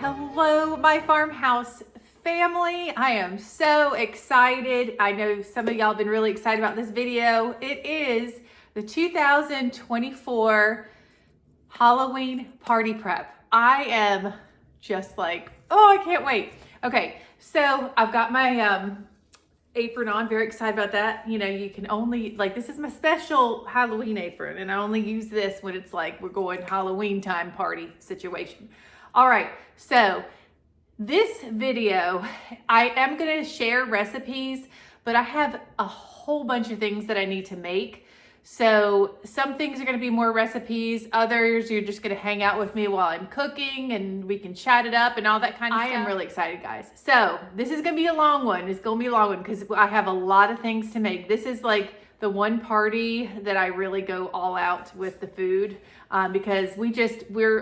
Hello, my farmhouse family. I am so excited. I know some of y'all have been really excited about this video. It is the 2024 Halloween party prep. I am just like, oh, I can't wait. Okay, so I've got my apron on, very excited about that. You know, you can only, like, this is my special Halloween apron, and I only use this when it's like we're going Halloween time party situation. All right, so this video, I am gonna share recipes, but I have a whole bunch of things that I need to make. So some things are gonna be more recipes, others you're just gonna hang out with me while I'm cooking and we can chat it up and all that kind of stuff. I am really excited, guys. So this is gonna be a long one. It's gonna be a long one because I have a lot of things to make. This is like the one party that I really go all out with the food because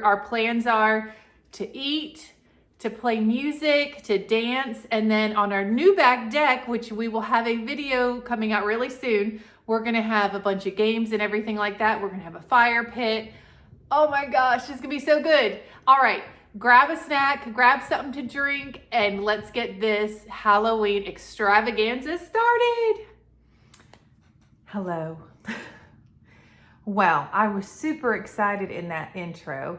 our plans are to eat, to play music, to dance, and then on our new back deck, which we will have a video coming out really soon, we're gonna have a bunch of games and everything like that. We're gonna have a fire pit. Oh my gosh, it's gonna be so good. All right, grab a snack, grab something to drink, and let's get this Halloween extravaganza started. Hello. Well, I was super excited in that intro.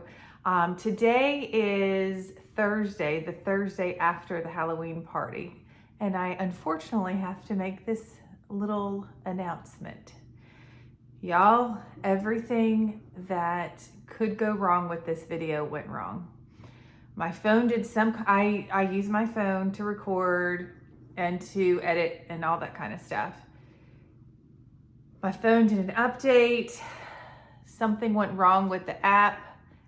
Today is Thursday, the Thursday after the Halloween party, and I unfortunately have to make this little announcement. Y'all, everything that could go wrong with this video went wrong. My phone did I use my phone to record and to edit and all that kind of stuff. My phone did an update. Something went wrong with the app.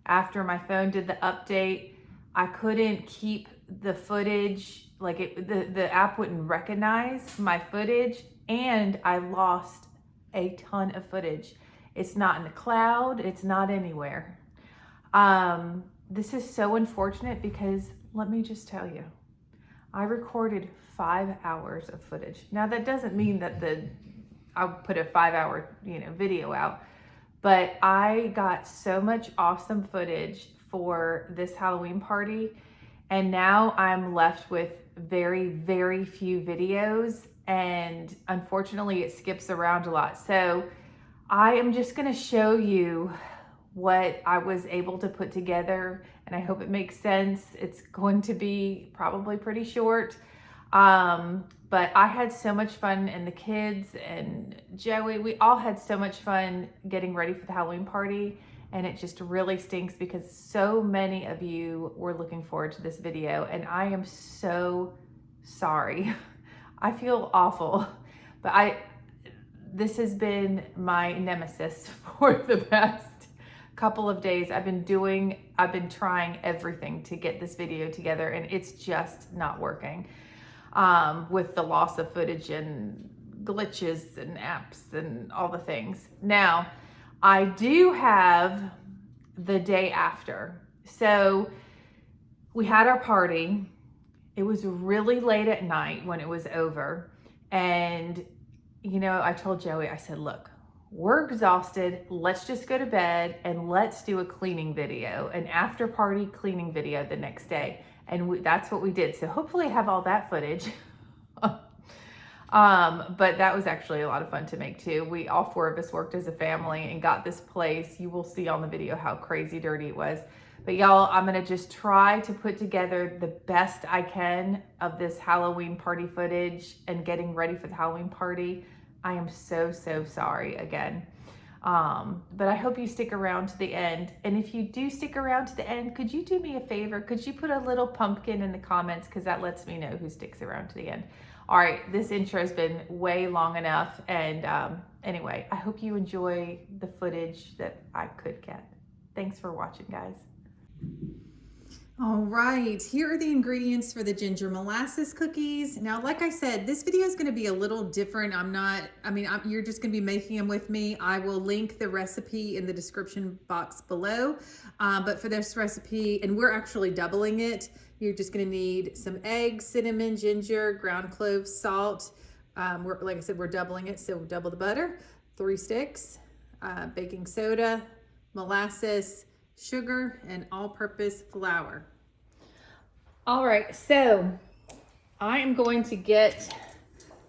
After my phone did the update, I couldn't keep the footage, the app wouldn't recognize my footage, and I lost a ton of footage. It's not in the cloud, it's not anywhere. This is so unfortunate because let me just tell you, I recorded 5 hours of footage. Now that doesn't mean that I'll put a 5-hour video out, but I got so much awesome footage for this Halloween party, and now I'm left with very, very few videos, and unfortunately it skips around a lot. So I am just gonna show you what I was able to put together, and I hope it makes sense. It's going to be probably pretty short. But I had so much fun, and the kids and Joey, we all had so much fun getting ready for the Halloween party, and it just really stinks because so many of you were looking forward to this video, and I am so sorry. I feel awful, but this has been my nemesis for the past couple of days. I've been trying everything to get this video together, and it's just not working. With the loss of footage and glitches and apps and all the things. Now, I do have the day after. So we had our party. It was really late at night when it was over. And, I told Joey, I said, look, we're exhausted. Let's just go to bed and let's do a cleaning video, an after party cleaning video the next day. And that's what we did. So hopefully I have all that footage. But that was actually a lot of fun to make too. All 4 of us worked as a family and got this place. You will see on the video how crazy dirty it was. But y'all, I'm gonna just try to put together the best I can of this Halloween party footage and getting ready for the Halloween party. I am so, so sorry again. But I hope you stick around to the end. And if you do stick around to the end, could you do me a favor? Could you put a little pumpkin in the comments? Because that lets me know who sticks around to the end. All right, this intro has been way long enough. And anyway, I hope you enjoy the footage that I could get. Thanks for watching, guys. All right, here are the ingredients for the ginger molasses cookies. Now, like I said, this video is going to be a little different. You're just going to be making them with me. I will link the recipe in the description box below. But for this recipe, and we're actually doubling it, you're just going to need some eggs, cinnamon, ginger, ground cloves, salt. Like I said, we're doubling it, so double the butter, 3 sticks, baking soda, molasses, sugar, and all-purpose flour. All right, so I am going to get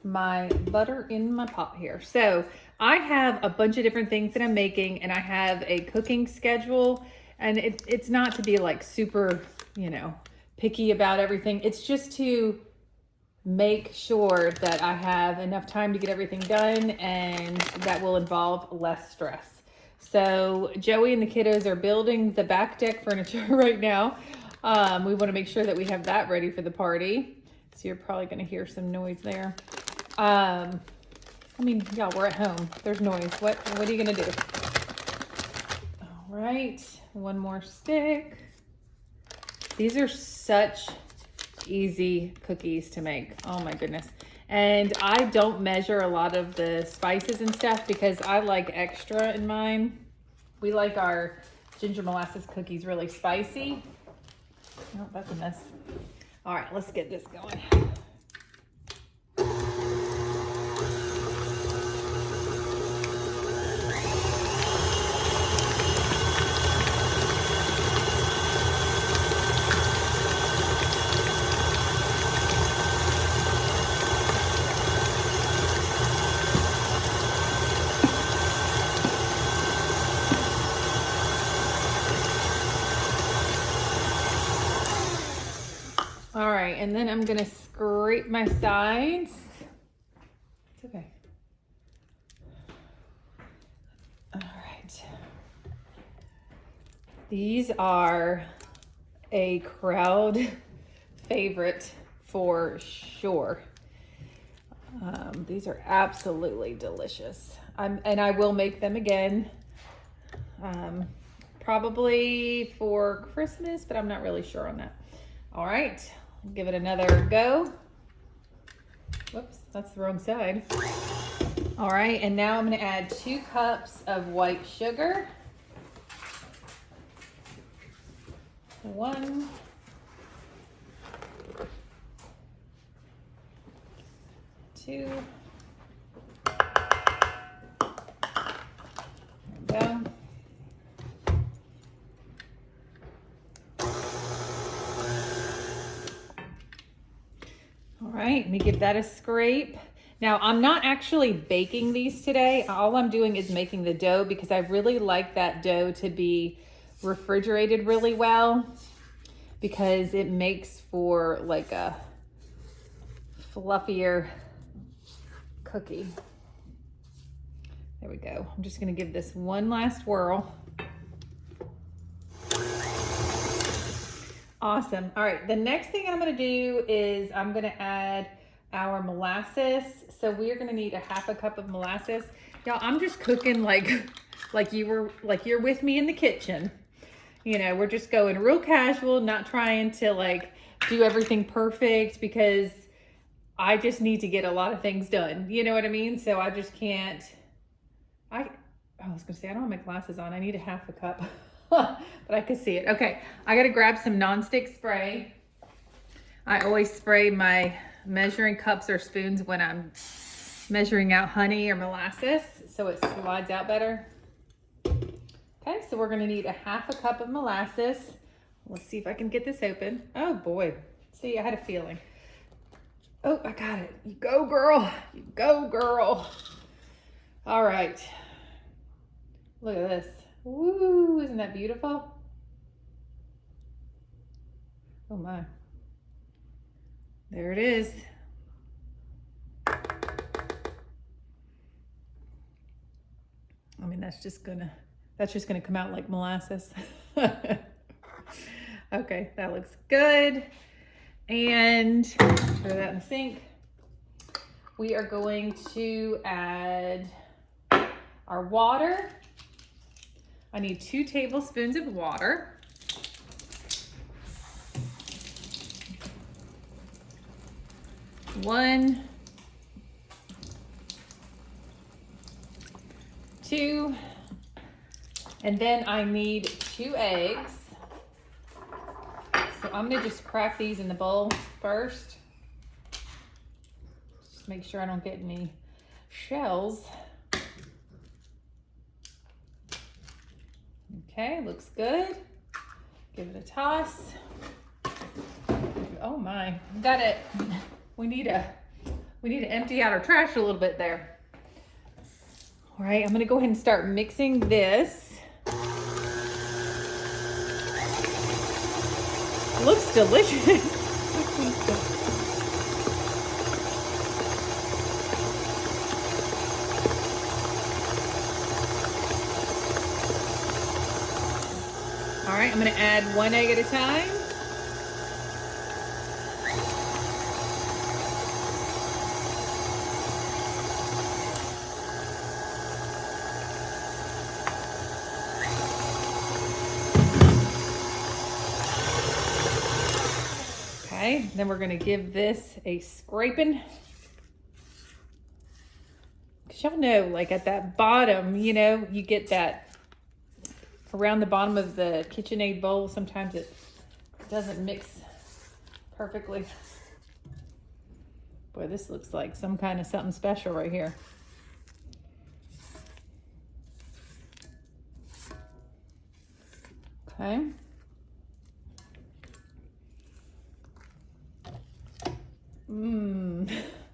my butter in my pot here. So I have a bunch of different things that I'm making, and I have a cooking schedule, and it's not to be like super, picky about everything. It's just to make sure that I have enough time to get everything done, and that will involve less stress. So Joey and the kiddos are building the back deck furniture right now. We want to make sure that we have that ready for the party. So you're probably going to hear some noise there. Yeah, we're at home. There's noise. What are you going to do? All right, one more stick. These are such easy cookies to make. Oh my goodness. And I don't measure a lot of the spices and stuff because I like extra in mine. We like our ginger molasses cookies really spicy. Oh, that's a mess. All right, let's get this going. All right, and then I'm gonna scrape my sides. It's okay. All right. These are a crowd favorite for sure. These are absolutely delicious. And I will make them again. Probably for Christmas, but I'm not really sure on that. All right. Give it another go. Whoops, that's the wrong side. All right, and now I'm gonna add 2 cups of white sugar. 1. 2. There we go. All right, let me give that a scrape. Now, I'm not actually baking these today. All I'm doing is making the dough because I really like that dough to be refrigerated really well because it makes for like a fluffier cookie. There we go. I'm just gonna give this one last whirl. Awesome. All right, the next thing I'm gonna do is I'm gonna add our molasses. So we are gonna need a 1/2 cup of molasses. Y'all, I'm just cooking like you're with me in the kitchen. We're just going real casual, not trying to like do everything perfect because I just need to get a lot of things done. You know what I mean? So I just can't, I was gonna say, I don't have my glasses on. I need a 1/2 cup. But I could see it. Okay, I gotta grab some nonstick spray. I always spray my measuring cups or spoons when I'm measuring out honey or molasses so it slides out better. Okay, so we're gonna need a 1/2 cup of molasses. Let's see if I can get this open. Oh boy, see, I had a feeling. Oh, I got it. You go, girl. You go, girl. All right, look at this. Woo, isn't that beautiful? Oh my. There it is. I mean, that's just gonna come out like molasses. Okay, that looks good. And throw that in the sink. We are going to add our water. I need 2 tablespoons of water. One, 2, and then I need 2 eggs. So I'm gonna just crack these in the bowl first. Just make sure I don't get any shells. Okay, looks good. Give it a toss. Oh my, got it. We need to empty out our trash a little bit there. All right, I'm gonna go ahead and start mixing this. It looks delicious. All right, I'm gonna add 1 egg at a time. Okay, then we're gonna give this a scraping. Cause y'all know, like at that bottom, you know, you get that around the bottom of the KitchenAid bowl. Sometimes it doesn't mix perfectly. Boy, this looks like some kind of something special right here. Okay.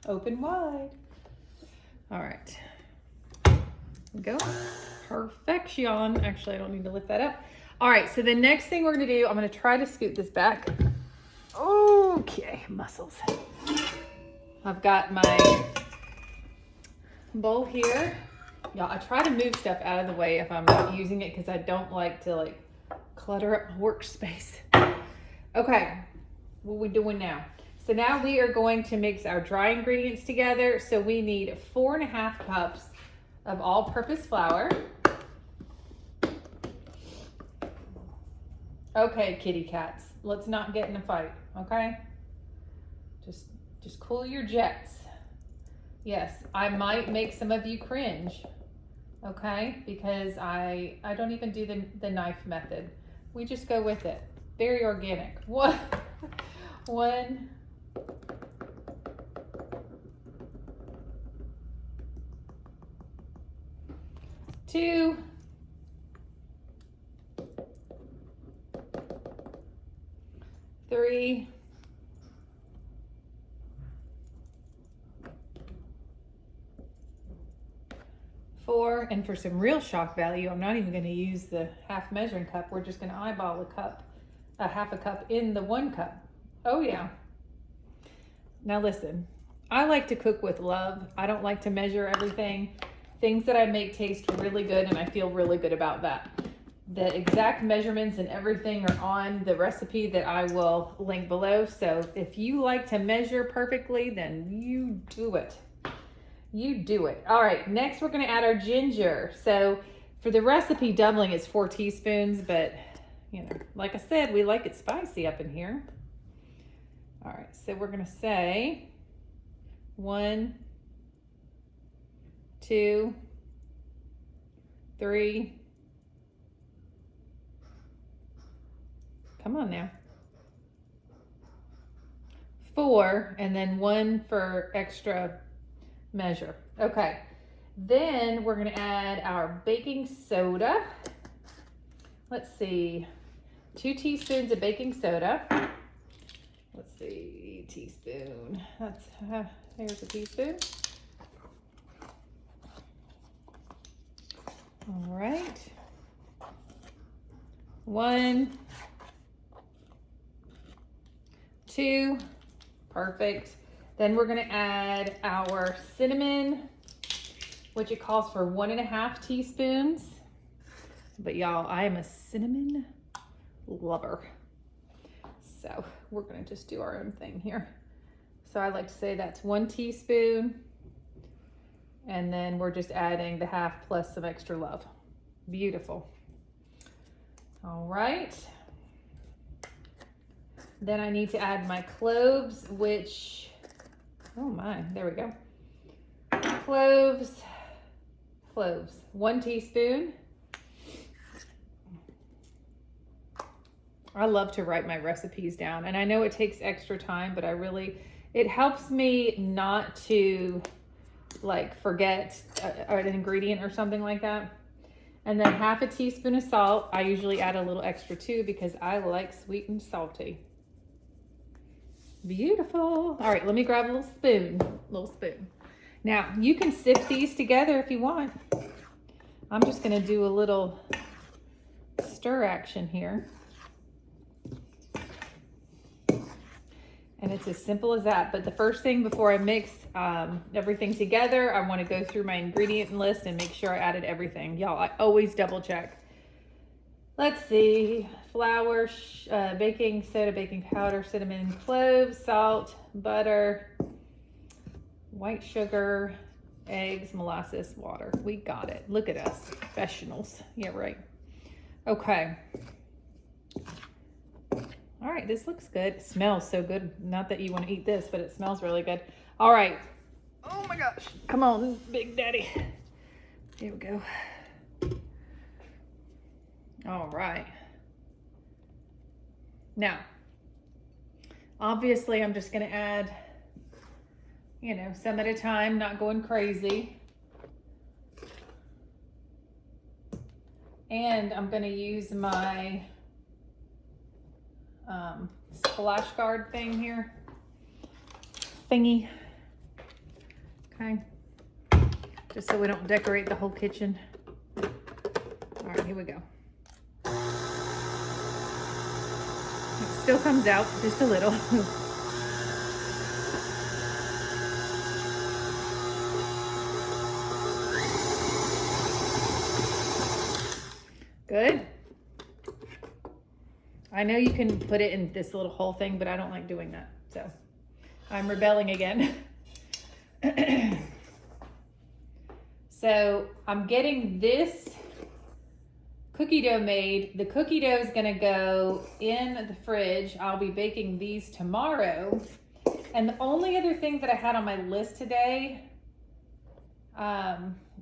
Open wide. All right. There we go. Perfection. Actually, I don't need to lift that up. All right, so the next thing we're gonna do, I'm gonna try to scoot this back. Okay, muscles. I've got my bowl here. Y'all, I try to move stuff out of the way if I'm not using it because I don't like to clutter up my workspace. Okay, what are we doing now? So now we are going to mix our dry ingredients together. So we need 4.5 cups of all-purpose flour. Okay, kitty cats, let's not get in a fight, okay? Just cool your jets. Yes, I might make some of you cringe, okay? Because I don't even do the knife method. We just go with it. Very organic. What? 1, 2, 3, 4, and for some real shock value, I'm not even going to use the half measuring cup. We're just going to eyeball a half a cup in the 1 cup. Oh yeah. Now listen, I like to cook with love. I don't like to measure everything. Things that I make taste really good, and I feel really good about that. The exact measurements and everything are on the recipe that I will link below. So if you like to measure perfectly, then you do it. You do it. All right, next we're gonna add our ginger. So for the recipe doubling, it's 4 teaspoons, but you know, like I said, we like it spicy up in here. All right, so we're gonna say 1, 2, 3. Come on now. 4, and then 1 for extra measure. Okay, then we're gonna add our baking soda. Let's see, 2 teaspoons of baking soda. Let's see, teaspoon. That's here's a teaspoon. All right. 1, 2, perfect. Then we're gonna add our cinnamon, which it calls for 1.5 teaspoons. But y'all, I am a cinnamon lover. So we're gonna just do our own thing here. So I like to say that's 1 teaspoon. And then we're just adding the half plus some extra love. Beautiful. All right. Then I need to add my cloves, which, oh my, there we go. Cloves, 1 teaspoon. I love to write my recipes down, and I know it takes extra time, but it helps me not to forget an ingredient or something like that. And then half a teaspoon of salt. I usually add a little extra too because I like sweet and salty. Beautiful. All right, let me grab a little spoon. Now, you can sift these together if you want. I'm just gonna do a little stir action here. And it's as simple as that. But the first thing before I mix everything together, I wanna go through my ingredient list and make sure I added everything. Y'all, I always double check. Let's see, flour, baking soda, baking powder, cinnamon, cloves, salt, butter, white sugar, eggs, molasses, water. We got it. Look at us, professionals. Yeah, right. Okay. All right, this looks good. It smells so good. Not that you want to eat this, but it smells really good. All right. Oh my gosh. Come on, Big Daddy. Here we go. All right. Now, obviously I'm just gonna add, you know, some at a time, not going crazy. And I'm gonna use my splash guard thing here, thingy, okay? Just so we don't decorate the whole kitchen. All right, here we go. It still comes out just a little. Good. I know you can put it in this little whole thing, but I don't like doing that. So I'm rebelling again. So I'm getting this cookie dough made. The cookie dough is gonna go in the fridge. I'll be baking these tomorrow. And the only other thing that I had on my list today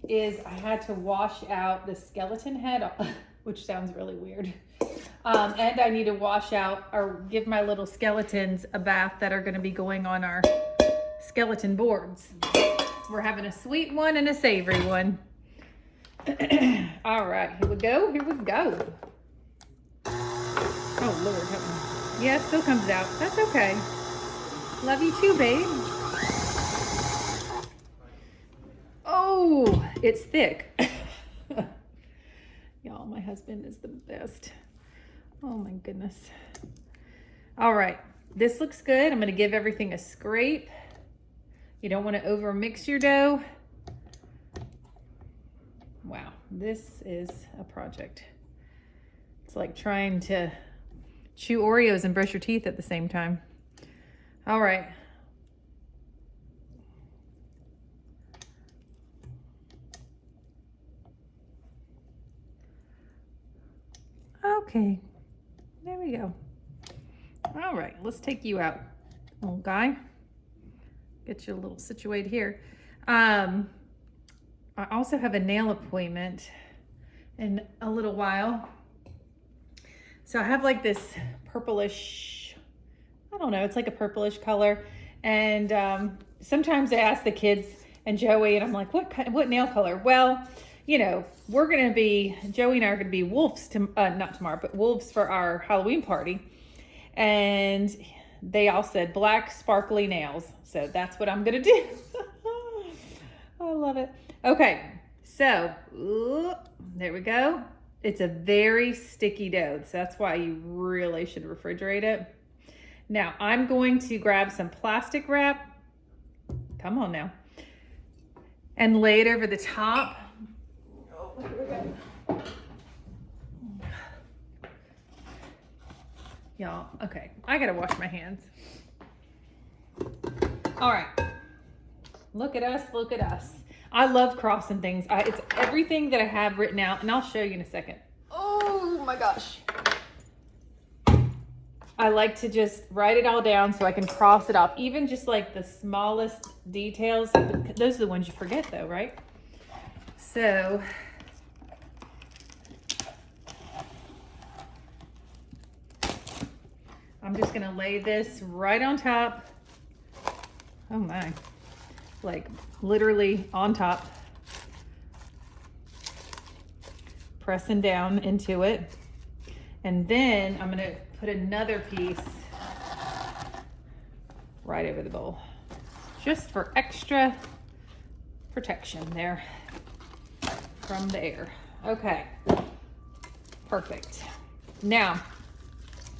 is I had to wash out the skeleton head, which sounds really weird. And I need to wash out or give my little skeletons a bath that are gonna be going on our skeleton boards. We're having a sweet one and a savory one. All right, here we go, here we go. Oh Lord, help me. Yeah, it still comes out. That's okay. Love you too, babe. Oh, it's thick. Y'all, my husband is the best. Oh my goodness. All right, this looks good. I'm gonna give everything a scrape. You don't wanna over mix your dough. Wow, this is a project. It's like trying to chew Oreos and brush your teeth at the same time. All right. Okay, there we go. All right, let's take you out, little guy. Get you a little situated here. I also have a nail appointment in a little while. So I have like this purplish, I don't know, it's like a purplish color. And sometimes I ask the kids and Joey, and I'm like, what nail color? Well, you know, we're gonna be, Joey and I are gonna be wolves, not tomorrow, but wolves for our Halloween party. And they all said black sparkly nails. So that's what I'm gonna do. I love it. Okay, so there we go. It's a very sticky dough, so that's why you really should refrigerate it. Now I'm going to grab some plastic wrap. Come on now. And lay it over the top. Oh, here we go. Y'all, okay, I gotta wash my hands. All right, look at us, look at us. I love crossing things. It's everything that I have written out, and I'll show you in a second. Oh my gosh. I like to just write it all down so I can cross it off. Even just like the smallest details. Those are the ones you forget though, right? So, I'm just gonna lay this right on top. Oh my. Like literally on top, pressing down into it. And then I'm gonna put another piece right over the bowl, just for extra protection there from the air. Okay, perfect. Now,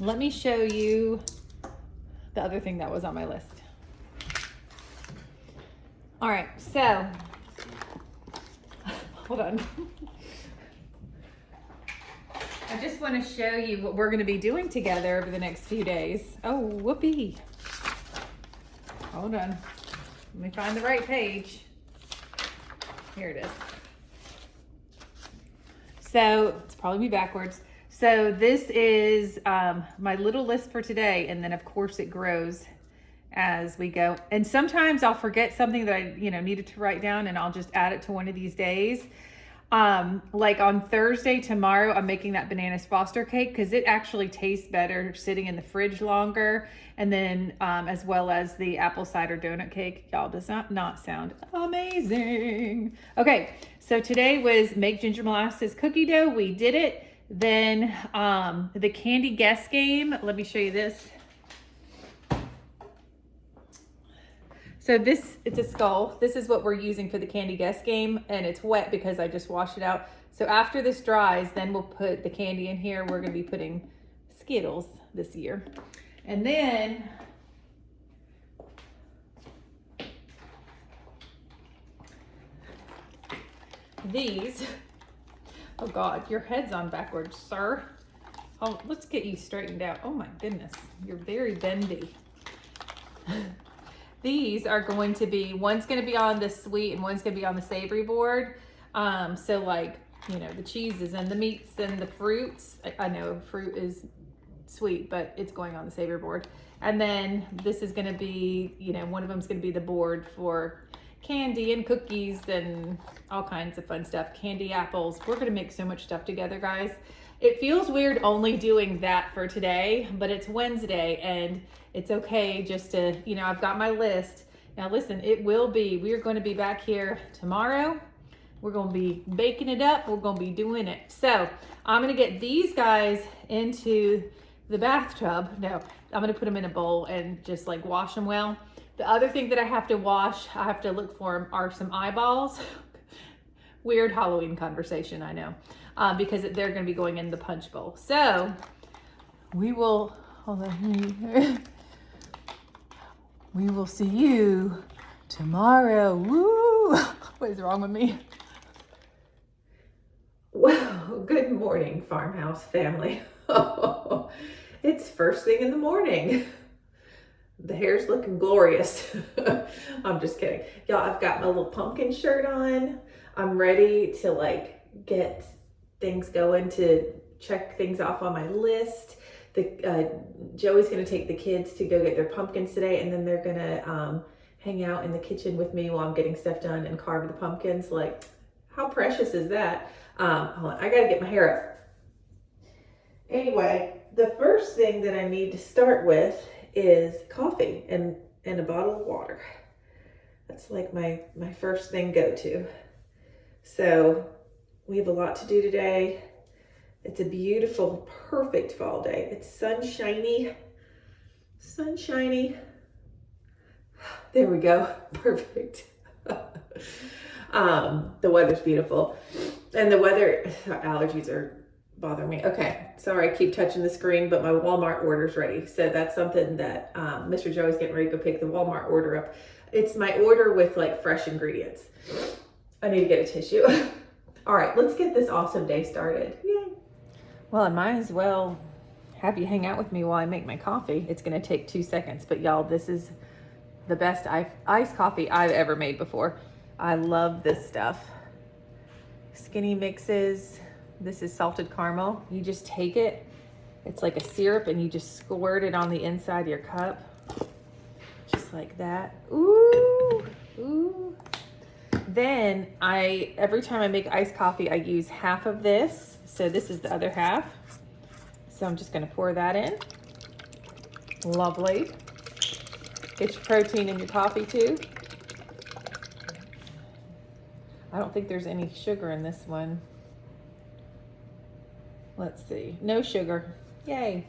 let me show you the other thing that was on my list. All right, so, hold on. I just want to show you what we're going to be doing together over the next few days. Oh, whoopee. Hold on. Let me find the right page. Here it is. So it's probably be backwards. So this is my little list for today. And then of course it grows as we go. And sometimes I'll forget something that I needed to write down, and I'll just add it to one of these days. Like on Thursday, tomorrow, I'm making that bananas Foster cake because it actually tastes better sitting in the fridge longer. And then as well as the apple cider donut cake. Y'all, does not sound amazing. Okay, so today was make ginger molasses cookie dough. We did it. Then the candy guess game. Let me show you this. So it's a skull. This is what we're using for the candy guess game, and it's wet because I just washed it out. So after this dries, then we'll put the candy in here. We're gonna be putting Skittles this year. And then these, oh God, your head's on backwards, sir. Oh, let's get you straightened out. Oh my goodness, you're very bendy. These are going to be, one's going to be on the sweet and one's going to be on the savory board. So like, the cheeses and the meats and the fruits. I know fruit is sweet, but it's going on the savory board. And then this is going to be, one of them is going to be the board for candy and cookies and all kinds of fun stuff. Candy apples. We're going to make so much stuff together, guys. It feels weird only doing that for today, but it's Wednesday and it's okay just to, I've got my list. Now listen, we are going to be back here tomorrow. We're going to be baking it up. We're going to be doing it. So I'm going to get these guys into the bathtub. No, I'm going to put them in a bowl and just like wash them well. The other thing that I have to wash, I have to look for are some eyeballs. Weird Halloween conversation, I know. Because they're going to be going in the punch bowl. So we will, hold on. We will see you tomorrow. Woo! What is wrong with me? Well, good morning, Farmhouse family. It's first thing in the morning. The hair's looking glorious. I'm just kidding. Y'all, I've got my little pumpkin shirt on. I'm ready to get things going, to check things off on my list. Joey's gonna take the kids to go get their pumpkins today, and then they're gonna hang out in the kitchen with me while I'm getting stuff done and carve the pumpkins. Like, how precious is that? Hold on, I gotta get my hair up. Anyway, the first thing that I need to start with is coffee and a bottle of water. That's like my first thing go-to. So we have a lot to do today. It's a beautiful, perfect fall day. It's sunshiny. There we go. Perfect. The weather's beautiful. And the weather, allergies are bothering me. Okay, sorry I keep touching the screen, but my Walmart order's ready. So that's something that Mr. Joey's getting ready to go pick the Walmart order up. It's my order with fresh ingredients. I need to get a tissue. All right, let's get this awesome day started. Yay. Well, I might as well have you hang out with me while I make my coffee. It's gonna take 2 seconds, but y'all, this is the best iced coffee I've ever made before. I love this stuff. Skinny mixes. This is salted caramel. You just take it. It's like a syrup and you just squirt it on the inside of your cup. Just like that. Ooh, ooh. Then every time I make iced coffee, I use half of this. So this is the other half. So I'm just gonna pour that in. Lovely. Get your protein in your coffee too. I don't think there's any sugar in this one. Let's see, no sugar, yay.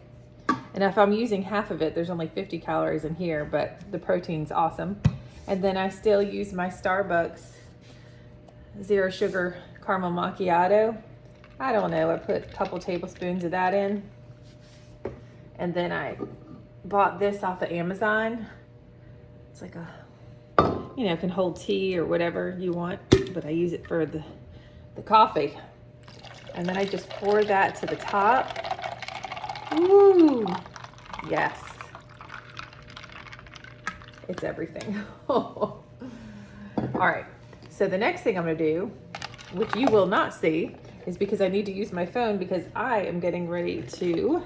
And if I'm using half of it, there's only 50 calories in here, but the protein's awesome. And then I still use my Starbucks zero sugar caramel macchiato. I don't know, I put a couple tablespoons of that in. And then I bought this off of Amazon. It's like a, you know, can hold tea or whatever you want, but I use it for the coffee. And then I just pour that to the top. Ooh, yes. It's everything. All right, so the next thing I'm gonna do, which you will not see, is because I need to use my phone because I am getting ready to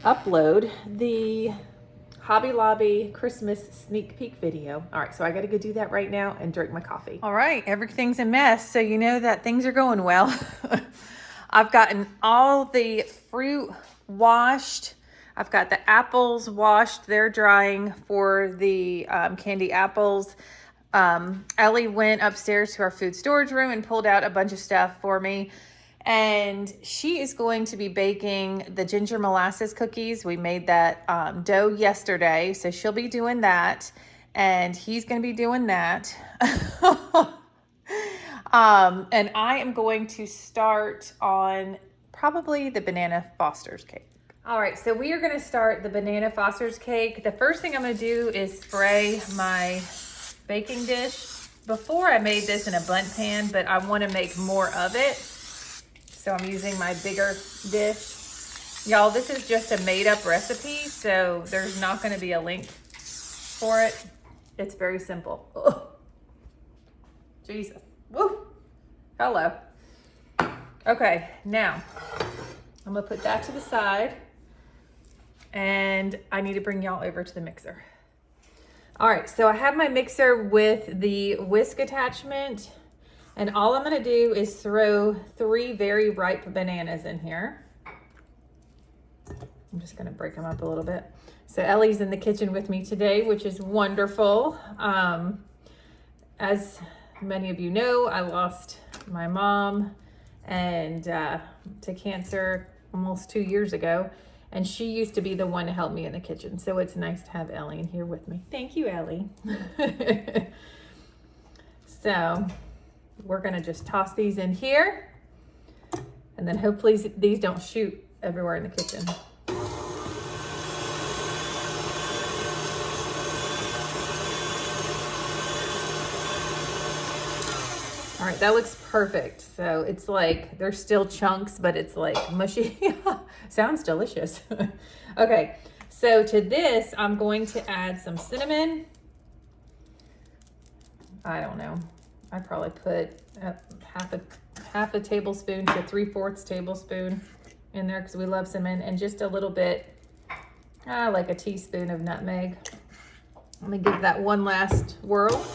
upload the Hobby Lobby Christmas sneak peek video. All right, so I gotta go do that right now and drink my coffee. All right, everything's a mess, so you know that things are going well. I've gotten all the fruit washed. I've got the apples washed. They're drying for the candy apples. Ellie went upstairs to our food storage room and pulled out a bunch of stuff for me. And she is going to be baking the ginger molasses cookies. We made that dough yesterday, so she'll be doing that. And he's going to be doing that. And I am going to start on probably the banana Foster's cake. All right, so we are going to start the banana Foster's cake. The first thing I'm going to do is spray my baking dish. Before I made this in a bundt pan, but I want to make more of it. So I'm using my bigger dish. Y'all, this is just a made up recipe, so there's not going to be a link for it. It's very simple. Ugh. Jesus. Woo. Hello. Okay, now I'm gonna put that to the side and I need to bring y'all over to the mixer. All right, so I have my mixer with the whisk attachment, and all I'm gonna do is throw 3 very ripe bananas in here. I'm just gonna break them up a little bit. So Ellie's in the kitchen with me today, which is wonderful. As many of you know, I lost my mom and to cancer almost 2 years ago. And she used to be the one to help me in the kitchen. So it's nice to have Ellie in here with me. Thank you, Ellie. So we're gonna just toss these in here. And then hopefully these don't shoot everywhere in the kitchen. All right, that looks perfect. So it's like, there's still chunks, but it's like mushy. Sounds delicious. Okay, so to this, I'm going to add some cinnamon. I don't know. I probably put half a tablespoon to 3/4 tablespoon in there because we love cinnamon, and just a little bit, like a teaspoon of nutmeg. Let me give that one last whirl.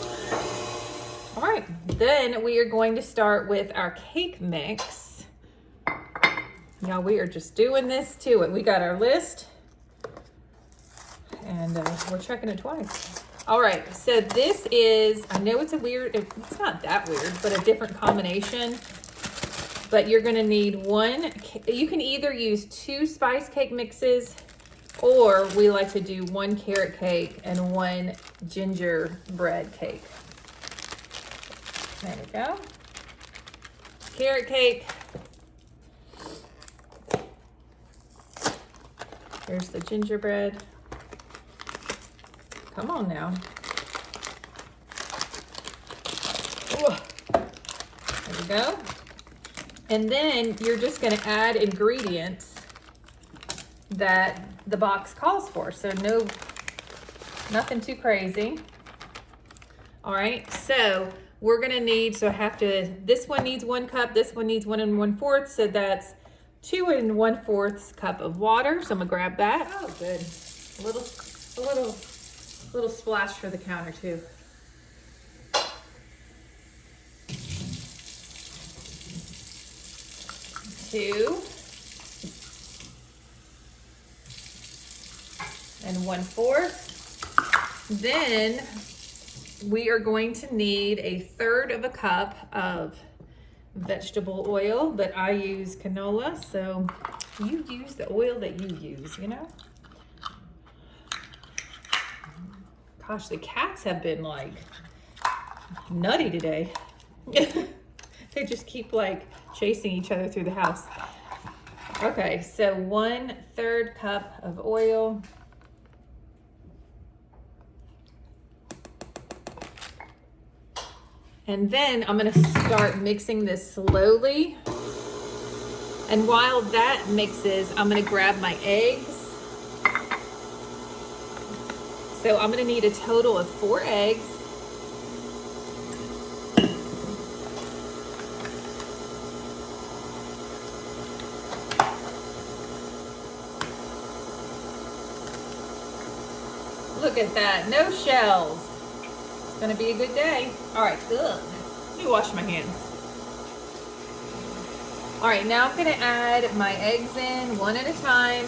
All right, then we are going to start with our cake mix. Y'all, we are just doing this to it. We got our list, and we're checking it twice. All right, so this is, I know it's it's not that weird, but a different combination. But you're gonna need you can either use 2 spice cake mixes, or we like to do 1 carrot cake and 1 gingerbread cake. There we go. Carrot cake. Here's the gingerbread. Come on now. Ooh. There we go. And then you're just gonna add ingredients that the box calls for. So nothing too crazy. All right, so we're gonna need, this one needs 1 cup, this one needs 1 1/4, so that's 2 1/4 cup of water. So I'm gonna grab that. Oh, good. A little splash for the counter too. Two and 1/4. Then we are going to need 1/3 cup of vegetable oil, but I use canola, so You use the oil that you use, you know? Gosh, the cats have been like nutty today. They just keep like chasing each other through the house. Okay, so 1/3 cup of oil. And then I'm gonna start mixing this slowly. And while that mixes, I'm gonna grab my eggs. So I'm gonna need a total of 4 eggs. Look at that, no shells. It's gonna be a good day. All right, good. Let me wash my hands. All right, now I'm gonna add my eggs in one at a time.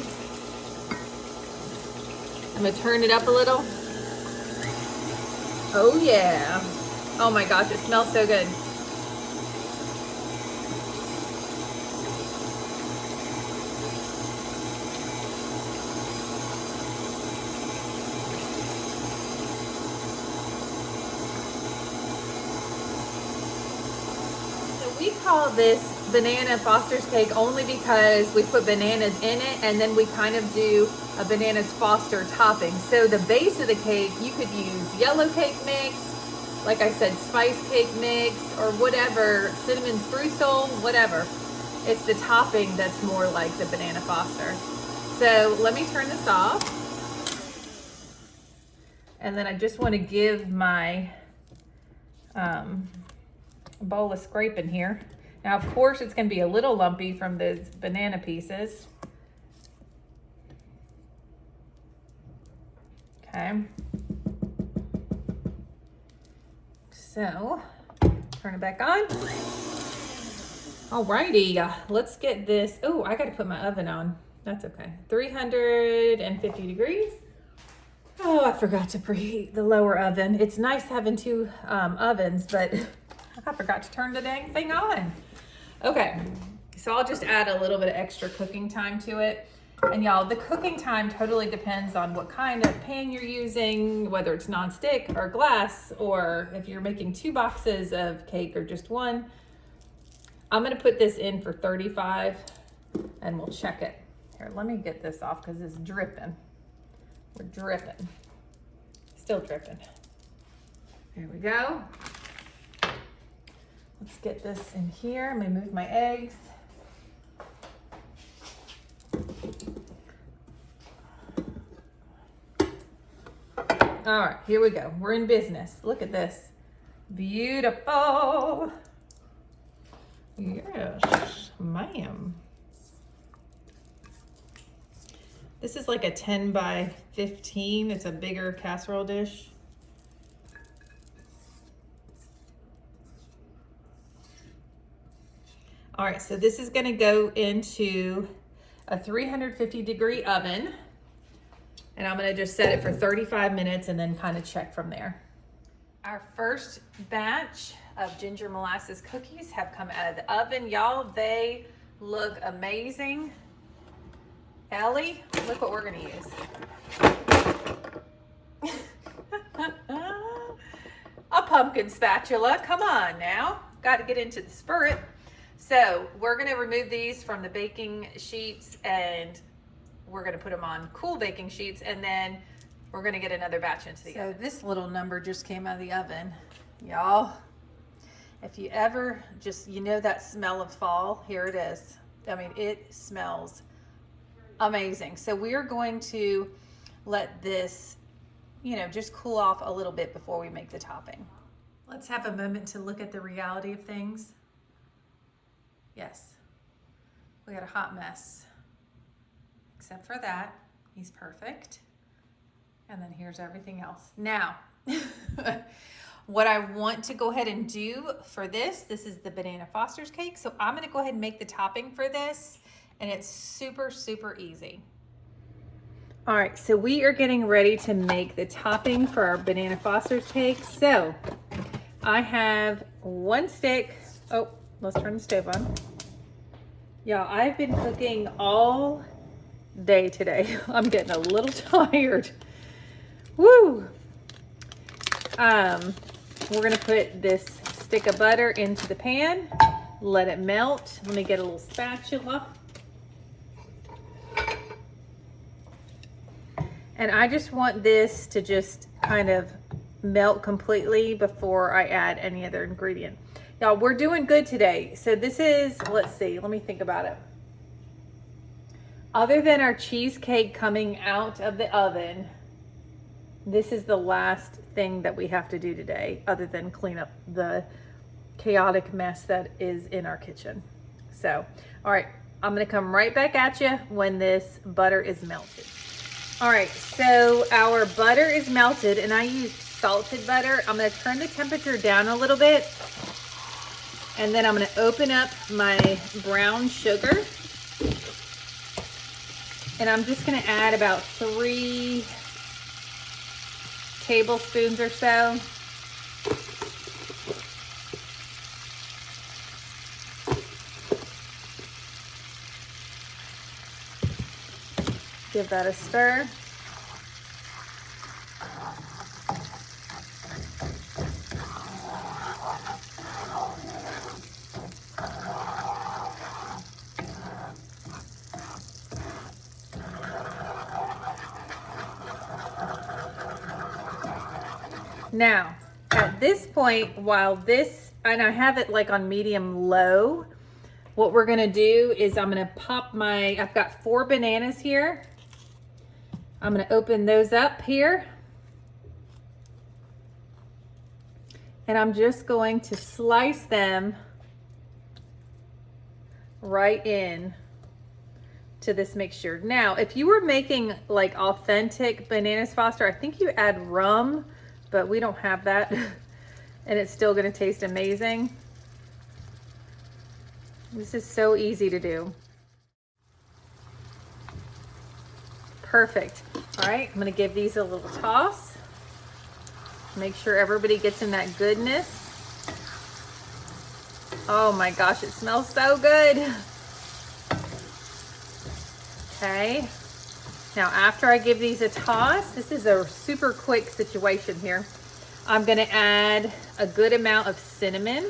I'm gonna turn it up a little. Oh yeah. Oh my gosh, it smells so good. We call this banana Foster's cake only because we put bananas in it and then we kind of do a bananas Foster topping. So the base of the cake, you could use yellow cake mix, like I said, spice cake mix, or whatever, cinnamon streusel, whatever. It's the topping that's more like the banana Foster. So let me turn this off. And then I just want to give my bowl of scraping here. Now, of course, it's going to be a little lumpy from those banana pieces. Okay. So, turn it back on. Alrighty, let's get this. Oh, I got to put my oven on. That's okay. 350 degrees. Oh, I forgot to preheat the lower oven. It's nice having 2 ovens, but I forgot to turn the dang thing on. Okay, so I'll just add a little bit of extra cooking time to it. And y'all, the cooking time totally depends on what kind of pan you're using, whether it's non-stick or glass, or if you're making 2 boxes of cake or just 1. I'm gonna put this in for 35 and we'll check it. Here, let me get this off because it's dripping. We're dripping, still dripping. There we go. Let's get this in here. I'm gonna move my eggs. All right, here we go. We're in business. Look at this. Beautiful. Yes, ma'am. This is like a 10 by 15. It's a bigger casserole dish. All right, so this is gonna go into a 350 degree oven, and I'm gonna just set it for 35 minutes and then kind of check from there. Our first batch of ginger molasses cookies have come out of the oven. Y'all, they look amazing. Ellie, look what we're gonna use. A pumpkin spatula, come on now. Got to get into the spirit. So we're gonna remove these from the baking sheets and we're gonna put them on cool baking sheets, and then we're gonna get another batch into the oven. So this little number just came out of the oven. Y'all, if you ever just, you know that smell of fall, here it is. I mean, it smells amazing. So we are going to let this, you know, just cool off a little bit before we make the topping. Let's have a moment to look at the reality of things. Yes, we got a hot mess, except for that. He's perfect. And then here's everything else. Now, what I want to go ahead and do for this is the banana Foster's cake. So I'm gonna go ahead and make the topping for this, and it's super, super easy. All right, so we are getting ready to make the topping for our banana Foster's cake. So I have 1 stick. Oh, let's turn the stove on. Y'all, I've been cooking all day today. I'm getting a little tired. Woo! We're gonna put this stick of butter into the pan, let it melt. Let me get a little spatula. And I just want this to just kind of melt completely before I add any other ingredient. Y'all, we're doing good today. So this is, let's see, let me think about it. Other than our cheesecake coming out of the oven, this is the last thing that we have to do today, other than clean up the chaotic mess that is in our kitchen. So, all right, I'm gonna come right back at you when this butter is melted. All right, so our butter is melted and I used salted butter. I'm gonna turn the temperature down a little bit, and then I'm gonna open up my brown sugar, and I'm just gonna add about 3 tablespoons or so. Give that a stir. Now, at this point, while this, and I have it like on medium low, what we're gonna do is I'm gonna pop I've got 4 bananas here. I'm gonna open those up here. And I'm just going to slice them right in to this mixture. Now, if you were making like authentic bananas Foster, I think you add rum, but we don't have that. And it's still gonna taste amazing. This is so easy to do. Perfect. All right, I'm gonna give these a little toss. Make sure everybody gets in that goodness. Oh my gosh, it smells so good. Okay. Now, after I give these a toss, this is a super quick situation here. I'm gonna add a good amount of cinnamon.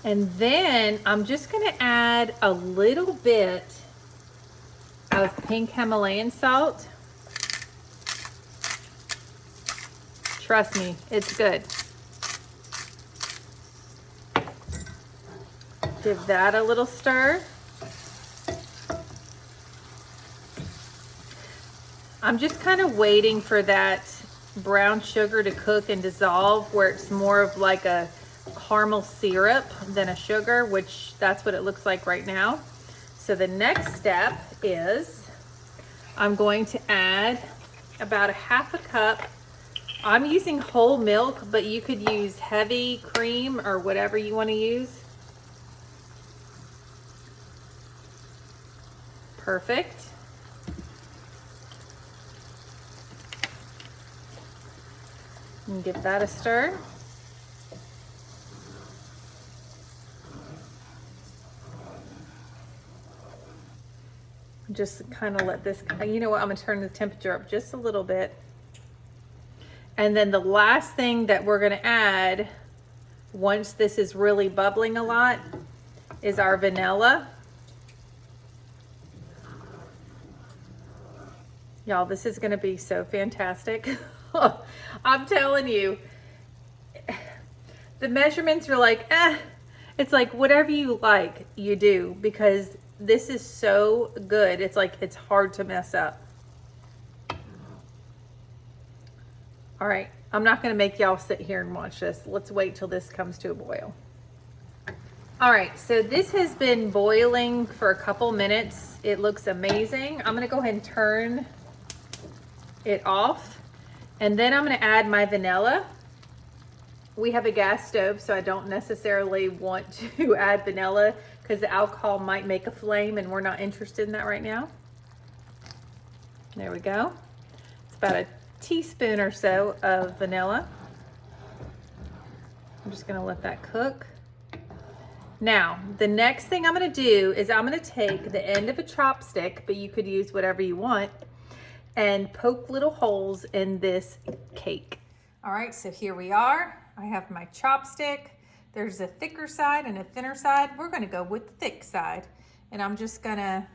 And then I'm just gonna add a little bit of pink Himalayan salt. Trust me, it's good. Give that a little stir. I'm just kind of waiting for that brown sugar to cook and dissolve, where it's more of like a caramel syrup than a sugar, which that's what it looks like right now. So the next step is I'm going to add about 1/2 cup. I'm using whole milk, but you could use heavy cream or whatever you want to use. Perfect. And give that a stir. Just kind of let this, you know what, I'm gonna turn the temperature up just a little bit. And then the last thing that we're gonna add, once this is really bubbling a lot, is our vanilla. Y'all, this is gonna be so fantastic. I'm telling you, the measurements are like, it's like whatever you like, you do, because this is so good. It's like, it's hard to mess up. All right, I'm not gonna make y'all sit here and watch this. Let's wait till this comes to a boil. All right, so this has been boiling for a couple minutes. It looks amazing. I'm gonna go ahead and turn it off, and then I'm gonna add my vanilla. We have a gas stove, so I don't necessarily want to add vanilla because the alcohol might make a flame, and we're not interested in that right now. There we go. It's about a teaspoon or so of vanilla. I'm just gonna let that cook. Now, the next thing I'm gonna do is I'm gonna take the end of a chopstick, but you could use whatever you want, and poke little holes in this cake. All right, so here we are. I have my chopstick. There's a thicker side and a thinner side. We're gonna go with the thick side. And I'm just gonna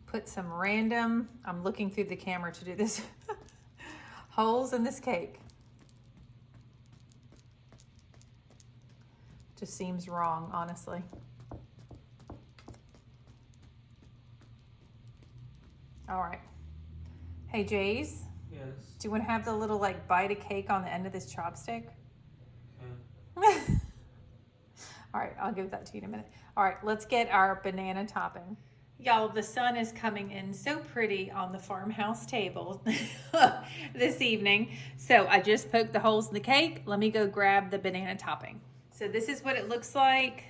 put some random, I'm looking through the camera to do this, holes in this cake. Just seems wrong, honestly. All right. Hey, Jays. Yes. Do you want to have the little like bite of cake on the end of this chopstick? Okay. All right, I'll give that to you in a minute. All right, let's get our banana topping. Y'all, the sun is coming in so pretty on the farmhouse table this evening. So I just poked the holes in the cake. Let me go grab the banana topping. So this is what it looks like.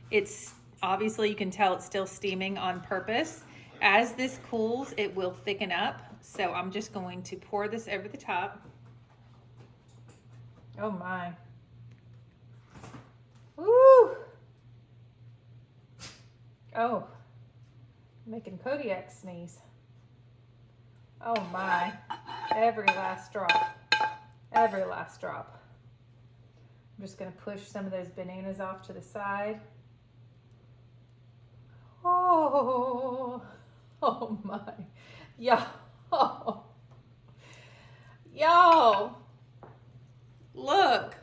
It's obviously, you can tell it's still steaming on purpose. As this cools, it will thicken up. So I'm just going to pour this over the top. Oh my. Woo! Oh, making Kodiak sneeze. Oh my, every last drop, every last drop. I'm just gonna push some of those bananas off to the side. Oh, oh my, y'all, y'all, look.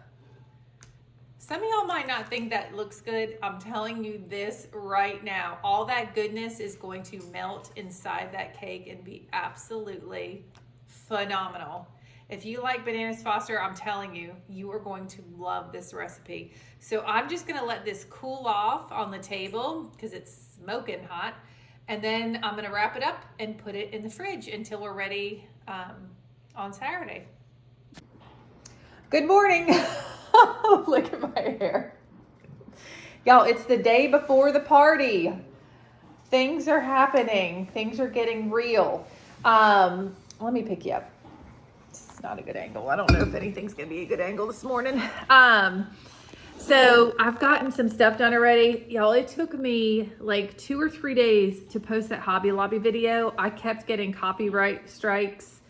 Some of y'all might not think that looks good. I'm telling you this right now. All that goodness is going to melt inside that cake and be absolutely phenomenal. If you like bananas Foster, I'm telling you, you are going to love this recipe. So I'm just gonna let this cool off on the table because it's smoking hot. And then I'm gonna wrap it up and put it in the fridge until we're ready on Saturday. Good morning. Look at my hair. Y'all, it's the day before the party. Things are happening. Things are getting real. Let me pick you up. It's not a good angle. I don't know if anything's gonna be a good angle this morning. So I've gotten some stuff done already. Y'all, it took me like 2 or 3 days to post that Hobby Lobby video. I kept getting copyright strikes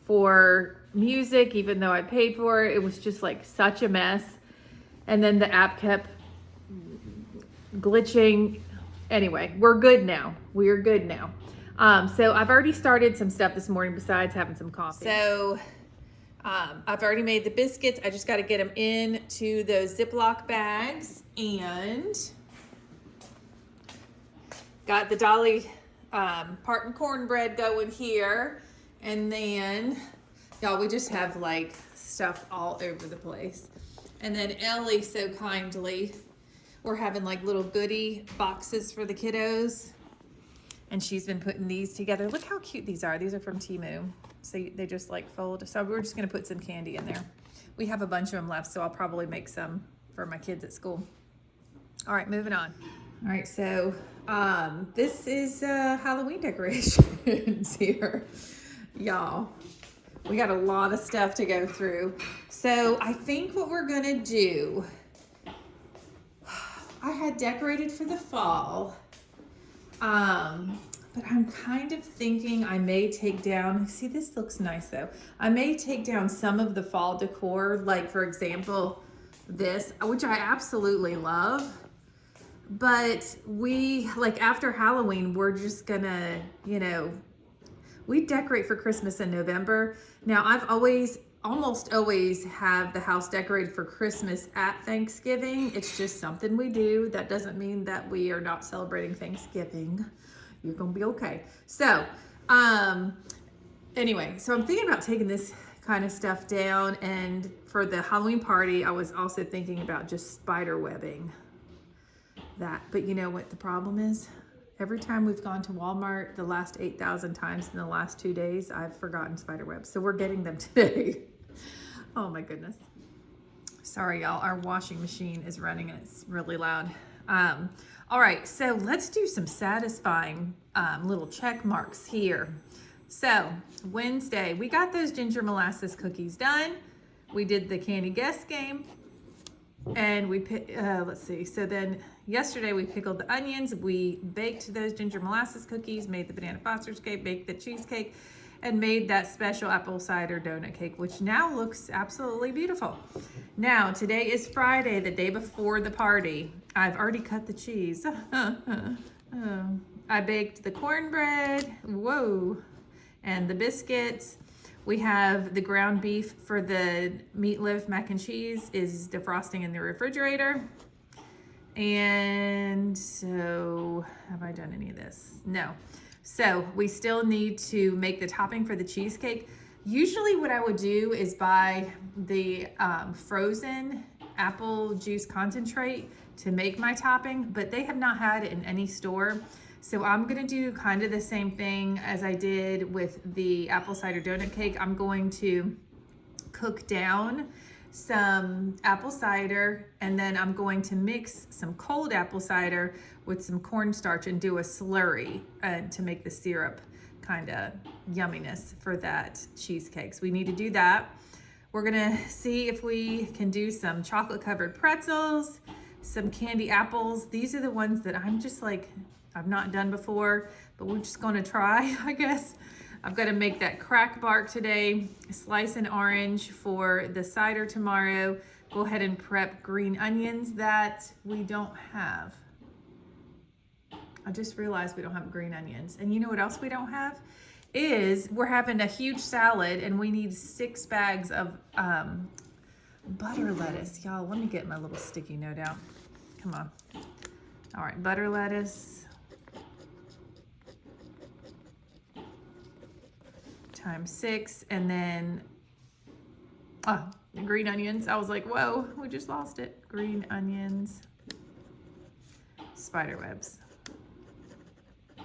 for music, even though I paid for it. It was just like such a mess. And then the app kept glitching. Anyway, we're good now. We are good now. So I've already started some stuff this morning besides having some coffee. So I've already made the biscuits. I just got to get them into those Ziploc bags, and got the Dolly Parton cornbread going here. And then, y'all, we just have like stuff all over the place. And then Ellie so kindly, we're having like little goodie boxes for the kiddos. And she's been putting these together. Look how cute these are. These are from Temu. So they just like fold. So we're just gonna put some candy in there. We have a bunch of them left, so I'll probably make some for my kids at school. All right, moving on. All right, so this is Halloween decorations here. Y'all, we got a lot of stuff to go through. So I think what we're gonna do, I had decorated for the fall, but I'm kind of thinking I may take down, see, this looks nice though. I may take down some of the fall decor, like for example, this, which I absolutely love. But we, like after Halloween, we're just gonna, you know, we decorate for Christmas in November. Now I've almost always have the house decorated for Christmas at Thanksgiving. It's just something we do. That doesn't mean that we are not celebrating Thanksgiving. You're gonna be okay. So, anyway, so I'm thinking about taking this kind of stuff down, and for the Halloween party, I was also thinking about just spider webbing that. But you know what the problem is? Every time we've gone to Walmart the last 8,000 times in the last 2 days, I've forgotten spider webs. So we're getting them today. Oh my goodness. Sorry, y'all. Our washing machine is running and it's really loud. All right, so let's do some satisfying little check marks here. So Wednesday, we got those ginger molasses cookies done. We did the candy guess game, and let's see. So then yesterday we pickled the onions. We baked those ginger molasses cookies, made the banana foster's cake, baked the cheesecake, and made that special apple cider donut cake, which now looks absolutely beautiful. Now, today is Friday, the day before the party. I've already cut the cheese. I baked the cornbread, whoa, and the biscuits. We have the ground beef for the meatloaf mac and cheese is defrosting in the refrigerator. And so, have I done any of this? No. So we still need to make the topping for the cheesecake. Usually what I would do is buy the frozen apple juice concentrate to make my topping, but they have not had it in any store. So I'm gonna do kind of the same thing as I did with the apple cider donut cake. I'm going to cook down some apple cider, and then I'm going to mix some cold apple cider with some cornstarch and do a slurry to make the syrup kind of yumminess for that cheesecake. So we need to do that. We're gonna see if we can do some chocolate covered pretzels, some candy apples. These are the ones that I'm just like, I've not done before, but we're just gonna try, I guess. I've got to make that crack bark today, slice an orange for the cider tomorrow. Go ahead and prep green onions that we don't have. I just realized we don't have green onions. And you know what else we don't have? Is we're having a huge salad and we need 6 bags of butter lettuce. Y'all, let me get my little sticky note out. Come on. All right, butter lettuce. Times 6, and then the green onions. I was like, whoa, we just lost it. Green onions, spider webs. All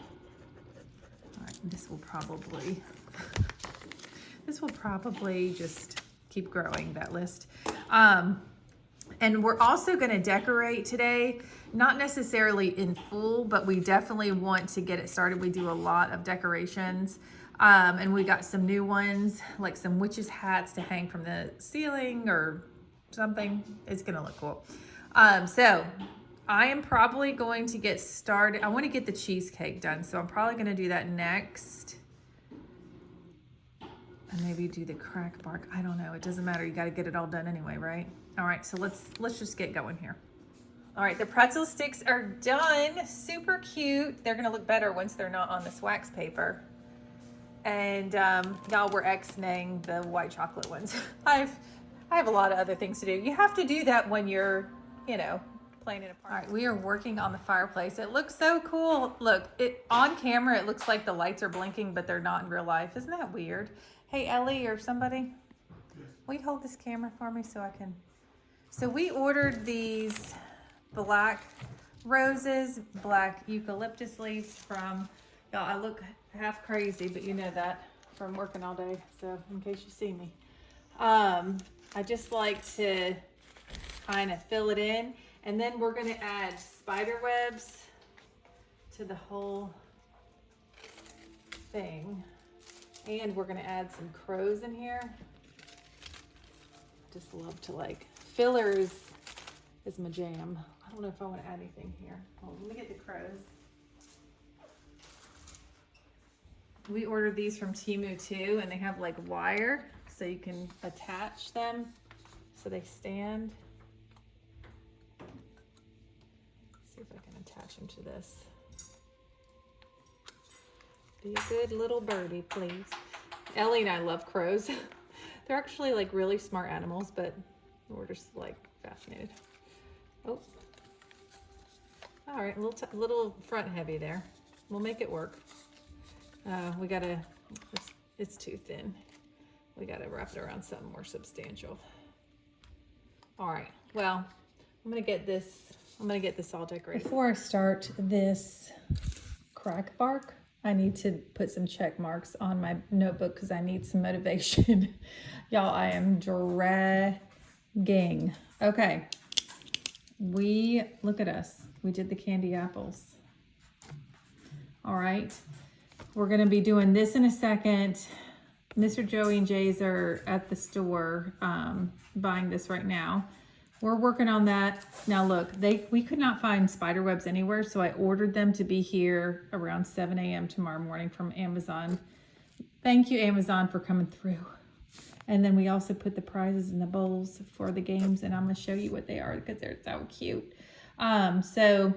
right, this will probably just keep growing, that list. And we're also going to decorate today, not necessarily in full, but we definitely want to get it started. We do a lot of decorations. And we got some new ones, like some witches hats to hang from the ceiling or something. It's gonna look cool. So I am probably going to get started. I want to get the cheesecake done, so I'm probably gonna do that next. And maybe do the crack bark. I don't know. It doesn't matter. You got to get it all done anyway, right? All right. So let's just get going here. All right, the pretzel sticks are done. Super cute. They're gonna look better once they're not on this wax paper. And y'all, we're ex-naying the white chocolate ones. I have a lot of other things to do. You have to do that when you're, playing in a park. All right, we are working on the fireplace. It looks so cool. Look, on camera, it looks like the lights are blinking, but they're not in real life. Isn't that weird? Hey, Ellie or somebody, will you hold this camera for me so I can? So we ordered these black roses, black eucalyptus leaves from, y'all, I look half crazy, but you know that from working all day, so in case you see me. I just like to kind of fill it in, and then we're going to add spider webs to the whole thing, and we're going to add some crows in here. Just love to fillers is my jam. I don't know if I want to add anything here. Oh, let me get the crows. We ordered these from Temu too, and they have wire so you can attach them so they stand. Let's see if I can attach them to this. Be a good little birdie, please. Ellie and I love crows. They're actually really smart animals, but we're just fascinated. Oh, all right, a little front heavy there. We'll make it work. We gotta, it's too thin. We gotta wrap it around something more substantial. All right, well, I'm gonna get this all decorated. Before I start this crack bark, I need to put some check marks on my notebook because I need some motivation. Y'all, I am dragging. Okay, look at us. We did the candy apples. All right. We're gonna be doing this in a second. Mr. Joey and Jay's are at the store buying this right now. We're working on that. Now look, we could not find spider webs anywhere, so I ordered them to be here around 7 a.m. tomorrow morning from Amazon. Thank you, Amazon, for coming through. And then we also put the prizes in the bowls for the games, and I'm gonna show you what they are because they're so cute. So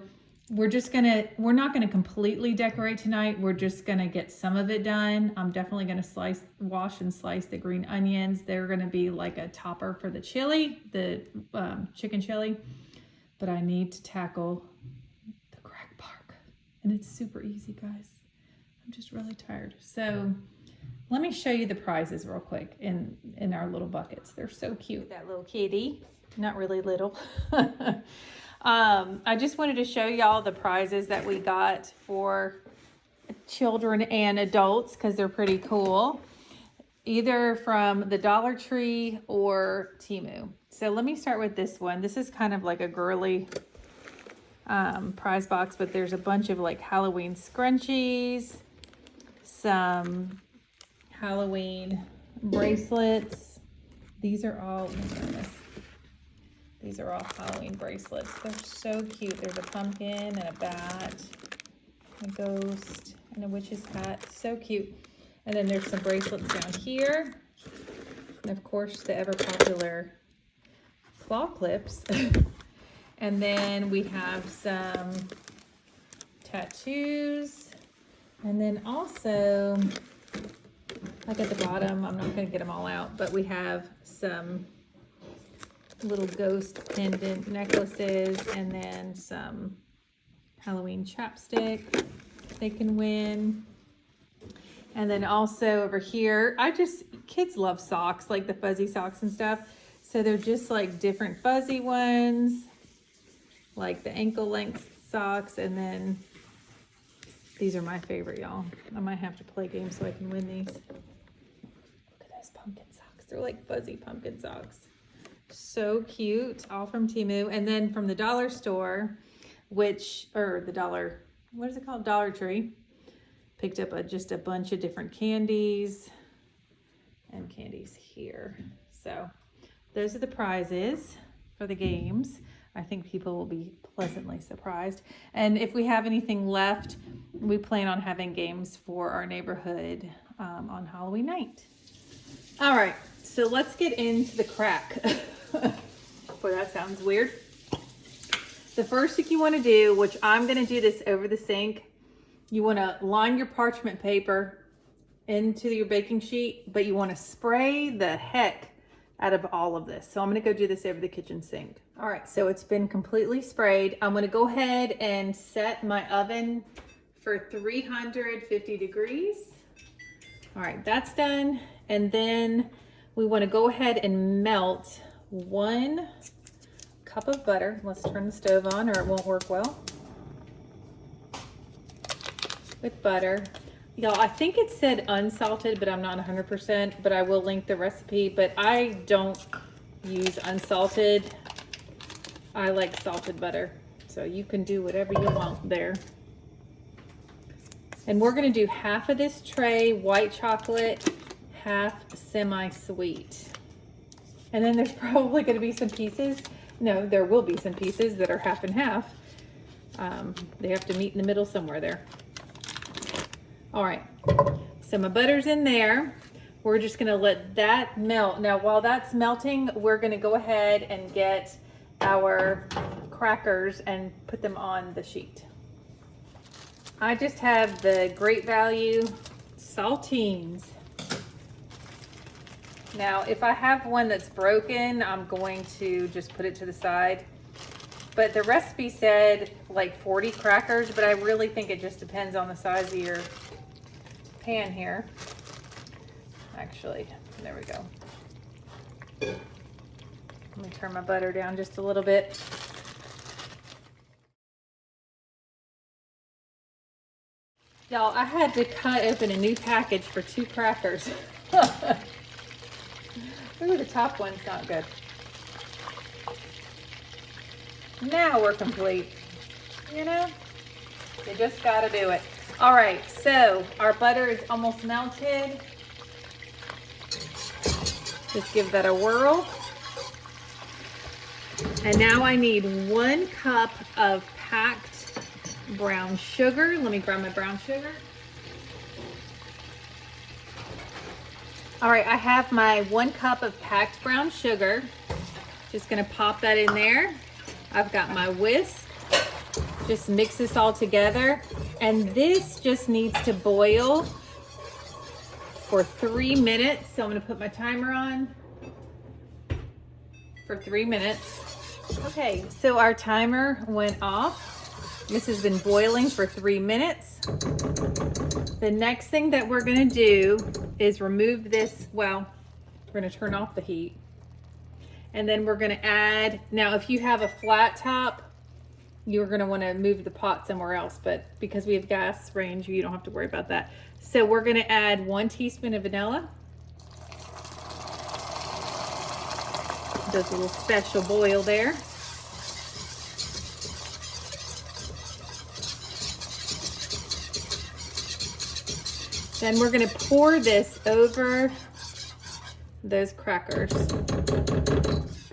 we're not gonna completely decorate tonight. We're just gonna get some of it done. I'm definitely gonna wash and slice the green onions. They're gonna be like a topper for the chili, the chicken chili. But I need to tackle the crack bark, and it's super easy, guys. I'm just really tired. So let me show you the prizes real quick in our little buckets. They're so cute. That little kitty, not really little. I just wanted to show y'all the prizes that we got for children and adults because they're pretty cool, either from the Dollar Tree or Temu. So let me start with this one. This is kind of like a girly prize box, but there's a bunch of like Halloween scrunchies, some Halloween bracelets. These are all, these are all Halloween bracelets. They're so cute. There's a pumpkin and a bat, a ghost, and a witch's hat. So cute. And then there's some bracelets down here. And of course, the ever popular claw clips. And then we have some tattoos. And then also, like at the bottom, I'm not going to get them all out, but we have some little ghost pendant necklaces and then some Halloween chapstick they can win. And then also over here, kids love socks, like the fuzzy socks and stuff. So they're just like different fuzzy ones, like the ankle length socks. And then these are my favorite, y'all. I might have to play games so I can win these. Look at those pumpkin socks. They're like fuzzy pumpkin socks. So cute, all from Temu. And then from the dollar store, what is it called? Dollar Tree. Picked up just a bunch of different candies and candies here. So those are the prizes for the games. I think people will be pleasantly surprised. And if we have anything left, we plan on having games for our neighborhood on Halloween night. All right, so let's get into the crack. Boy, that sounds weird. The first thing you want to do, which I'm going to do this over the sink, you want to line your parchment paper into your baking sheet, but you want to spray the heck out of all of this. So I'm going to go do this over the kitchen sink. All right, so it's been completely sprayed. I'm going to go ahead and set my oven for 350 degrees. All right, that's done. And then we want to go ahead and melt 1 cup of butter. Let's turn the stove on or it won't work well. With butter. Y'all, I think it said unsalted, but I'm not 100%, but I will link the recipe, but I don't use unsalted. I like salted butter. So you can do whatever you want there. And we're gonna do half of this tray white chocolate, half semi-sweet. And then there's probably gonna be some pieces. No, there will be some pieces that are half and half. They have to meet in the middle somewhere there. All right, so my butter's in there. We're just gonna let that melt. Now, while that's melting, we're gonna go ahead and get our crackers and put them on the sheet. I just have the Great Value saltines. Now, if I have one that's broken, I'm going to just put it to the side. But the recipe said like 40 crackers, but I really think it just depends on the size of your pan here. Actually, there we go. Let me turn my butter down just a little bit. Y'all, I had to cut open a new package for 2 crackers. Ooh, the top one's not good. Now we're complete. You know, you just gotta do it. All right, so our butter is almost melted. Just give that a whirl. And now I need 1 cup of packed brown sugar. Let me grab my brown sugar. All right, I have my 1 cup of packed brown sugar. Just gonna pop that in there. I've got my whisk. Just mix this all together. And this just needs to boil for 3 minutes. So I'm gonna put my timer on for 3 minutes. Okay, so our timer went off. This has been boiling for 3 minutes. The next thing that we're gonna do is remove this. Well, we're gonna turn off the heat. And then we're gonna add, now if you have a flat top, you're gonna wanna move the pot somewhere else, but because we have gas range, you don't have to worry about that. So we're gonna add 1 teaspoon of vanilla. Does a little special boil there. Then we're gonna pour this over those crackers.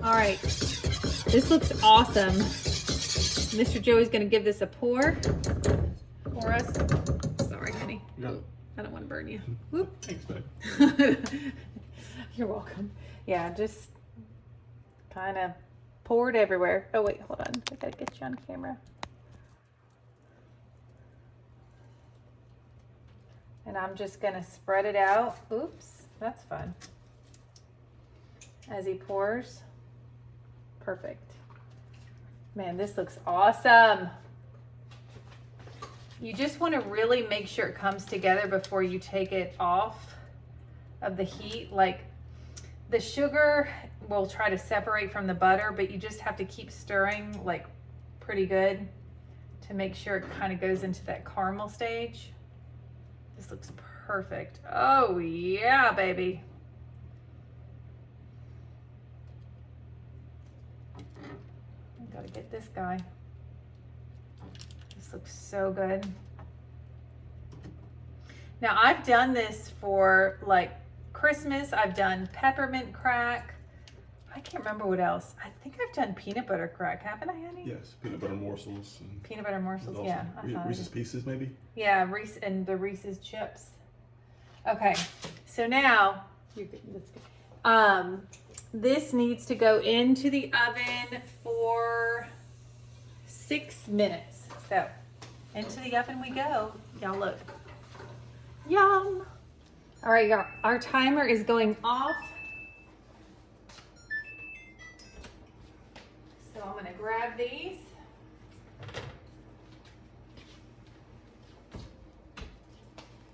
All right, this looks awesome. Mr. Joey's gonna give this a pour for us. Sorry, honey. No. I don't wanna burn you. Whoop. Thanks, babe. You're welcome. Yeah, just kind of pour it everywhere. Oh wait, hold on. I gotta get you on camera. And I'm just gonna spread it out. Oops, that's fun. As he pours. Perfect. Man, this looks awesome. You just want to really make sure it comes together before you take it off of the heat. Like the sugar will try to separate from the butter, but you just have to keep stirring like pretty good to make sure it kind of goes into that caramel stage. This looks perfect. Oh yeah, baby. Gotta get this guy. This looks so good. Now I've done this for like Christmas. I've done peppermint crack. I can't remember what else. I think I've done peanut butter crack, haven't I, honey? Yes, peanut butter morsels. And Peanut butter morsels, yeah. Reese's Pieces, maybe? Yeah, Reese and the Reese's chips. Okay, so now this needs to go into the oven for 6 minutes. So into the oven we go. Y'all look. Yum. All right, y'all, our timer is going off. So I'm gonna grab these.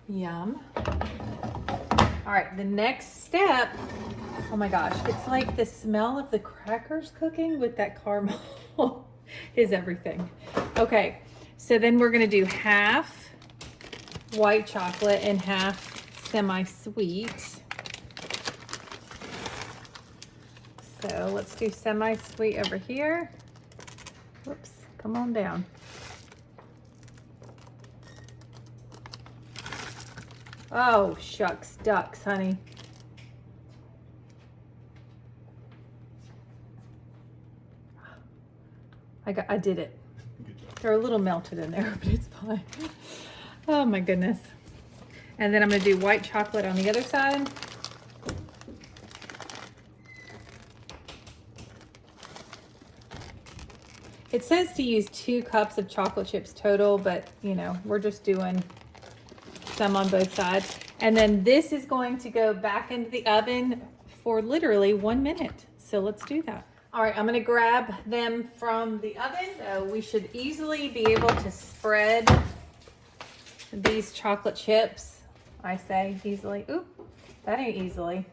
Yum. All right, the next step, oh my gosh, it's like the smell of the crackers cooking with that caramel is everything. Okay, so then we're gonna do half white chocolate and half semi-sweet. So let's do semi-sweet over here. Whoops, come on down. Oh, shucks, ducks, honey. I did it. Good job. They're a little melted in there, but it's fine. Oh my goodness. And then I'm gonna do white chocolate on the other side. It says to use 2 cups of chocolate chips total, but you know, we're just doing some on both sides. And then this is going to go back into the oven for literally 1 minute. So let's do that. All right, I'm gonna grab them from the oven. So we should easily be able to spread these chocolate chips. I say easily. Oop, that ain't easily.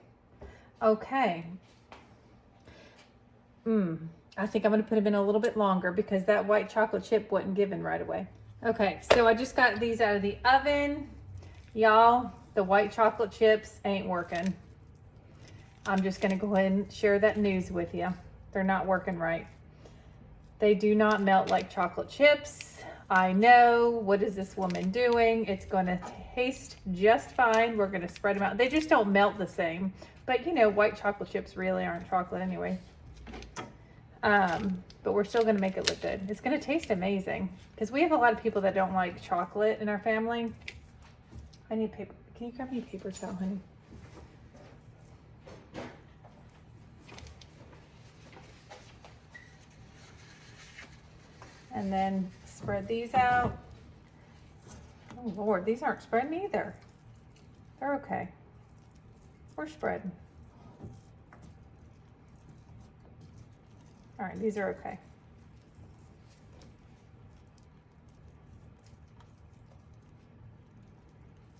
Okay. I think I'm gonna put them in a little bit longer because that white chocolate chip wasn't given right away. Okay, so I just got these out of the oven. Y'all, the white chocolate chips ain't working. I'm just gonna go ahead and share that news with you. They're not working right. They do not melt like chocolate chips. I know, what is this woman doing? It's gonna taste just fine. We're gonna spread them out. They just don't melt the same. But you know, white chocolate chips really aren't chocolate anyway. But we're still gonna make it look good. It's gonna taste amazing. Because we have a lot of people that don't like chocolate in our family. I need paper. Can you grab me a paper towel, honey? And then spread these out. Oh Lord, these aren't spreading either. They're okay. We're spreading. All right, these are okay.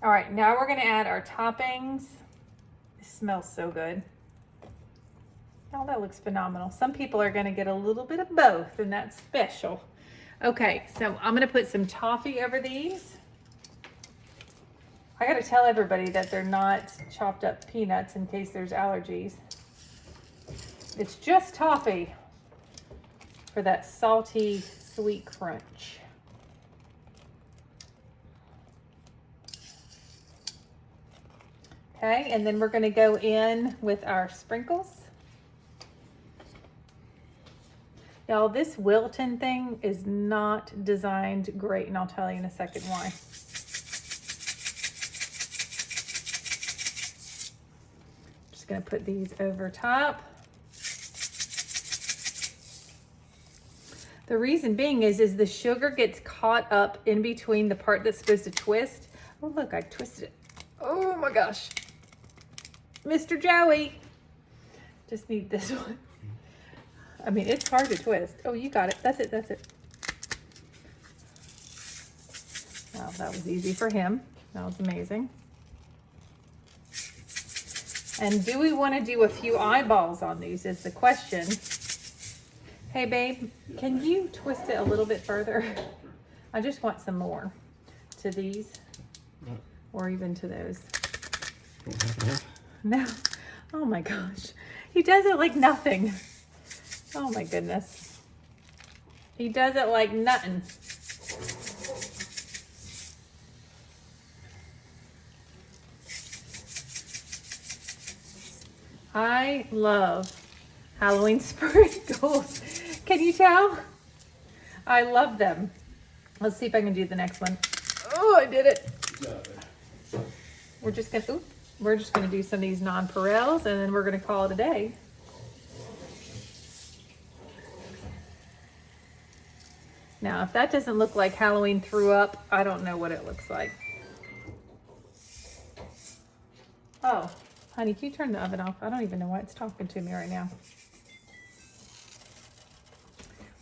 All right, now we're gonna add our toppings. It smells so good. Oh, that looks phenomenal. Some people are gonna get a little bit of both, and that's special. Okay, so I'm gonna put some toffee over these. I gotta tell everybody that they're not chopped up peanuts in case there's allergies. It's just toffee for that salty, sweet crunch. Okay, and then we're gonna go in with our sprinkles. Y'all, this Wilton thing is not designed great, and I'll tell you in a second why. Just gonna put these over top. The reason being is the sugar gets caught up in between the part that's supposed to twist. Oh look, I twisted it. Oh my gosh. Mr. Joey. Just need this one. I mean, it's hard to twist. Oh, you got it. That's it. That's it. Wow, that was easy for him. That was amazing. And do we want to do a few eyeballs on these is the question. Hey, babe, can you twist it a little bit further? I just want some more to these or even to those. No. Oh my gosh. He does it like nothing. Oh my goodness. He does it like nothing. I love Halloween sprinkles. Can you tell? I love them. Let's see if I can do the next one. Oh, I did it. We're just gonna do some of these nonpareils and then we're gonna call it a day. Now, if that doesn't look like Halloween threw up, I don't know what it looks like. Oh, honey, can you turn the oven off? I don't even know why it's talking to me right now.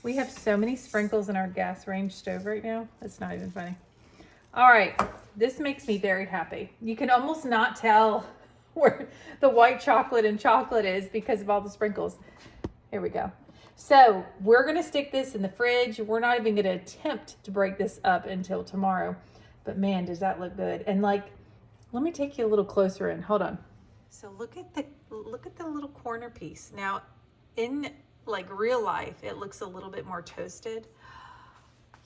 We have so many sprinkles in our gas range stove right now. It's not even funny. All right, this makes me very happy. You can almost not tell where the white chocolate and chocolate is because of all the sprinkles. Here we go. So we're gonna stick this in the fridge. We're not even gonna attempt to break this up until tomorrow. But man, does that look good. And like, let me take you a little closer in, hold on. So look at the little corner piece. Now in like real life, it looks a little bit more toasted.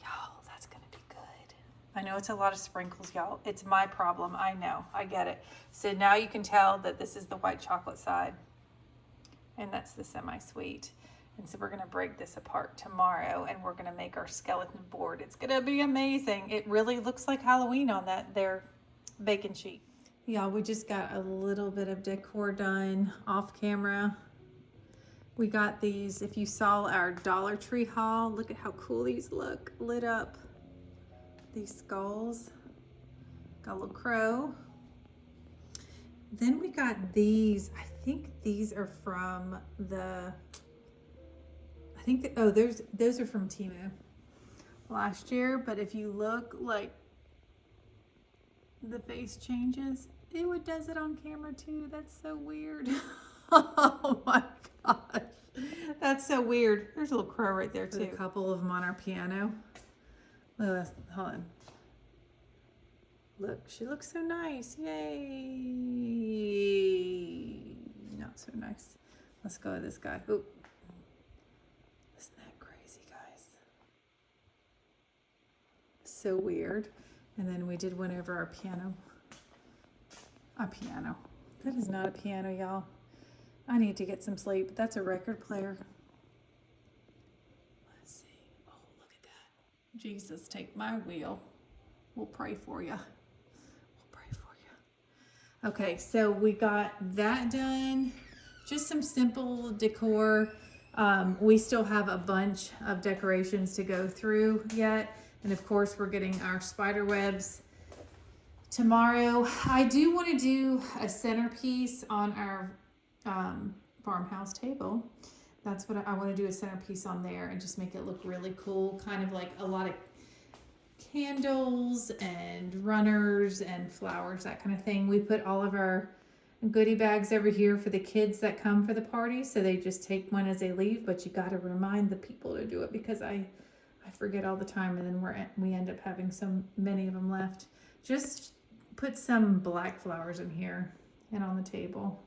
Y'all, that's gonna be good. I know it's a lot of sprinkles, y'all. It's my problem, I know, I get it. So now you can tell that this is the white chocolate side and that's the semi-sweet. And so we're gonna break this apart tomorrow and we're gonna make our skeleton board. It's gonna be amazing. It really looks like Halloween on that there baking sheet. Y'all, we just got a little bit of decor done off camera. We got these, if you saw our Dollar Tree haul, look at how cool these look, lit up. These skulls. Got a little crow. Then we got these, I think these are from the, those are from Temu last year, but if you look, like, the face changes. It does it on camera too. That's so weird. Oh my gosh. That's so weird. There's a little crow right there too. A couple of them on our piano. Hold on. Look, she looks so nice. Yay. Not so nice. Let's go with this guy. Oop. Isn't that crazy, guys? so weird. And then we did one over our piano. A piano. That is not a piano, y'all. I need to get some sleep. That's a record player. Let's see. Oh, look at that. Jesus, take my wheel. We'll pray for you. We'll pray for you. Okay, so we got that done. Just some simple decor. We still have a bunch of decorations to go through yet. And of course, we're getting our spider webs tomorrow. I do want to do a centerpiece on our farmhouse table. That's what I want to do, a centerpiece on there and just make it look really cool. Kind of like a lot of candles and runners and flowers, that kind of thing. We put all of our goodie bags over here for the kids that come for the party, so they just take one as they leave, but you got to remind the people to do it because I forget all the time, and then we end up having so many of them left. Just put some black flowers in here and on the table,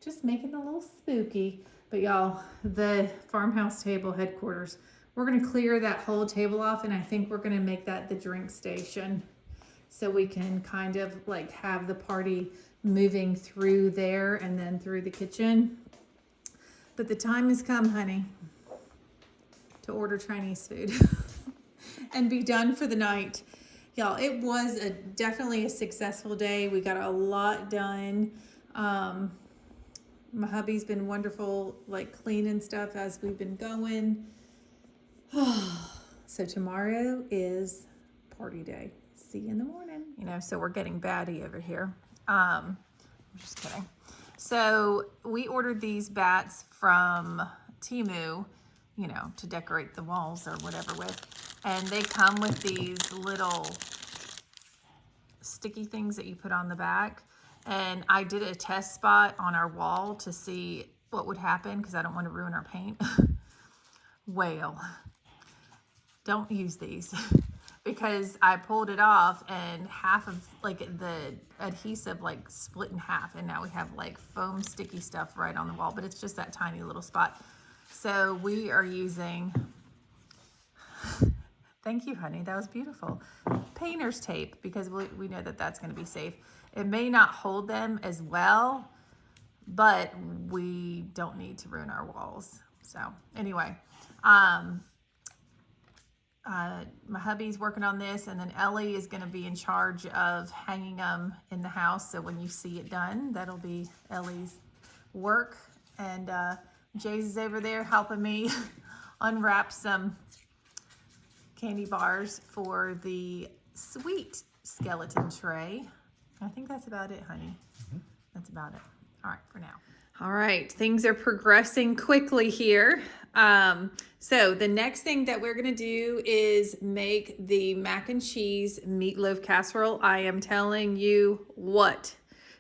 just making it a little spooky. But y'all, the farmhouse table headquarters, we're going to clear that whole table off, and I think we're going to make that the drink station, so we can kind of like have the party moving through there and then through the kitchen. But the time has come, honey, to order Chinese food and be done for the night. Y'all, it was definitely a successful day. We got a lot done. My hubby's been wonderful, like cleaning stuff as we've been going. So tomorrow is party day. See you in the morning. You know, so we're getting batty over here. I'm just kidding. So we ordered these bats from Temu, you know, to decorate the walls or whatever with. And they come with these little sticky things that you put on the back. And I did a test spot on our wall to see what would happen because I don't want to ruin our paint. Well, don't use these. Because I pulled it off and half of like the adhesive like split in half, and now we have like foam sticky stuff right on the wall, but it's just that tiny little spot. So we are using, thank you honey, that was beautiful, painter's tape, because we know that that's going to be safe. It may not hold them as well, but we don't need to ruin our walls. So anyway, my hubby's working on this, and then Ellie is going to be in charge of hanging them in the house. So when you see it done, that'll be Ellie's work. And Jay's is over there helping me unwrap some candy bars for the sweet skeleton tray. I think that's about it, honey. That's about it. All right, for now. All right, things are progressing quickly here. So the next thing that we're gonna do is make the mac and cheese meatloaf casserole. I am telling you what,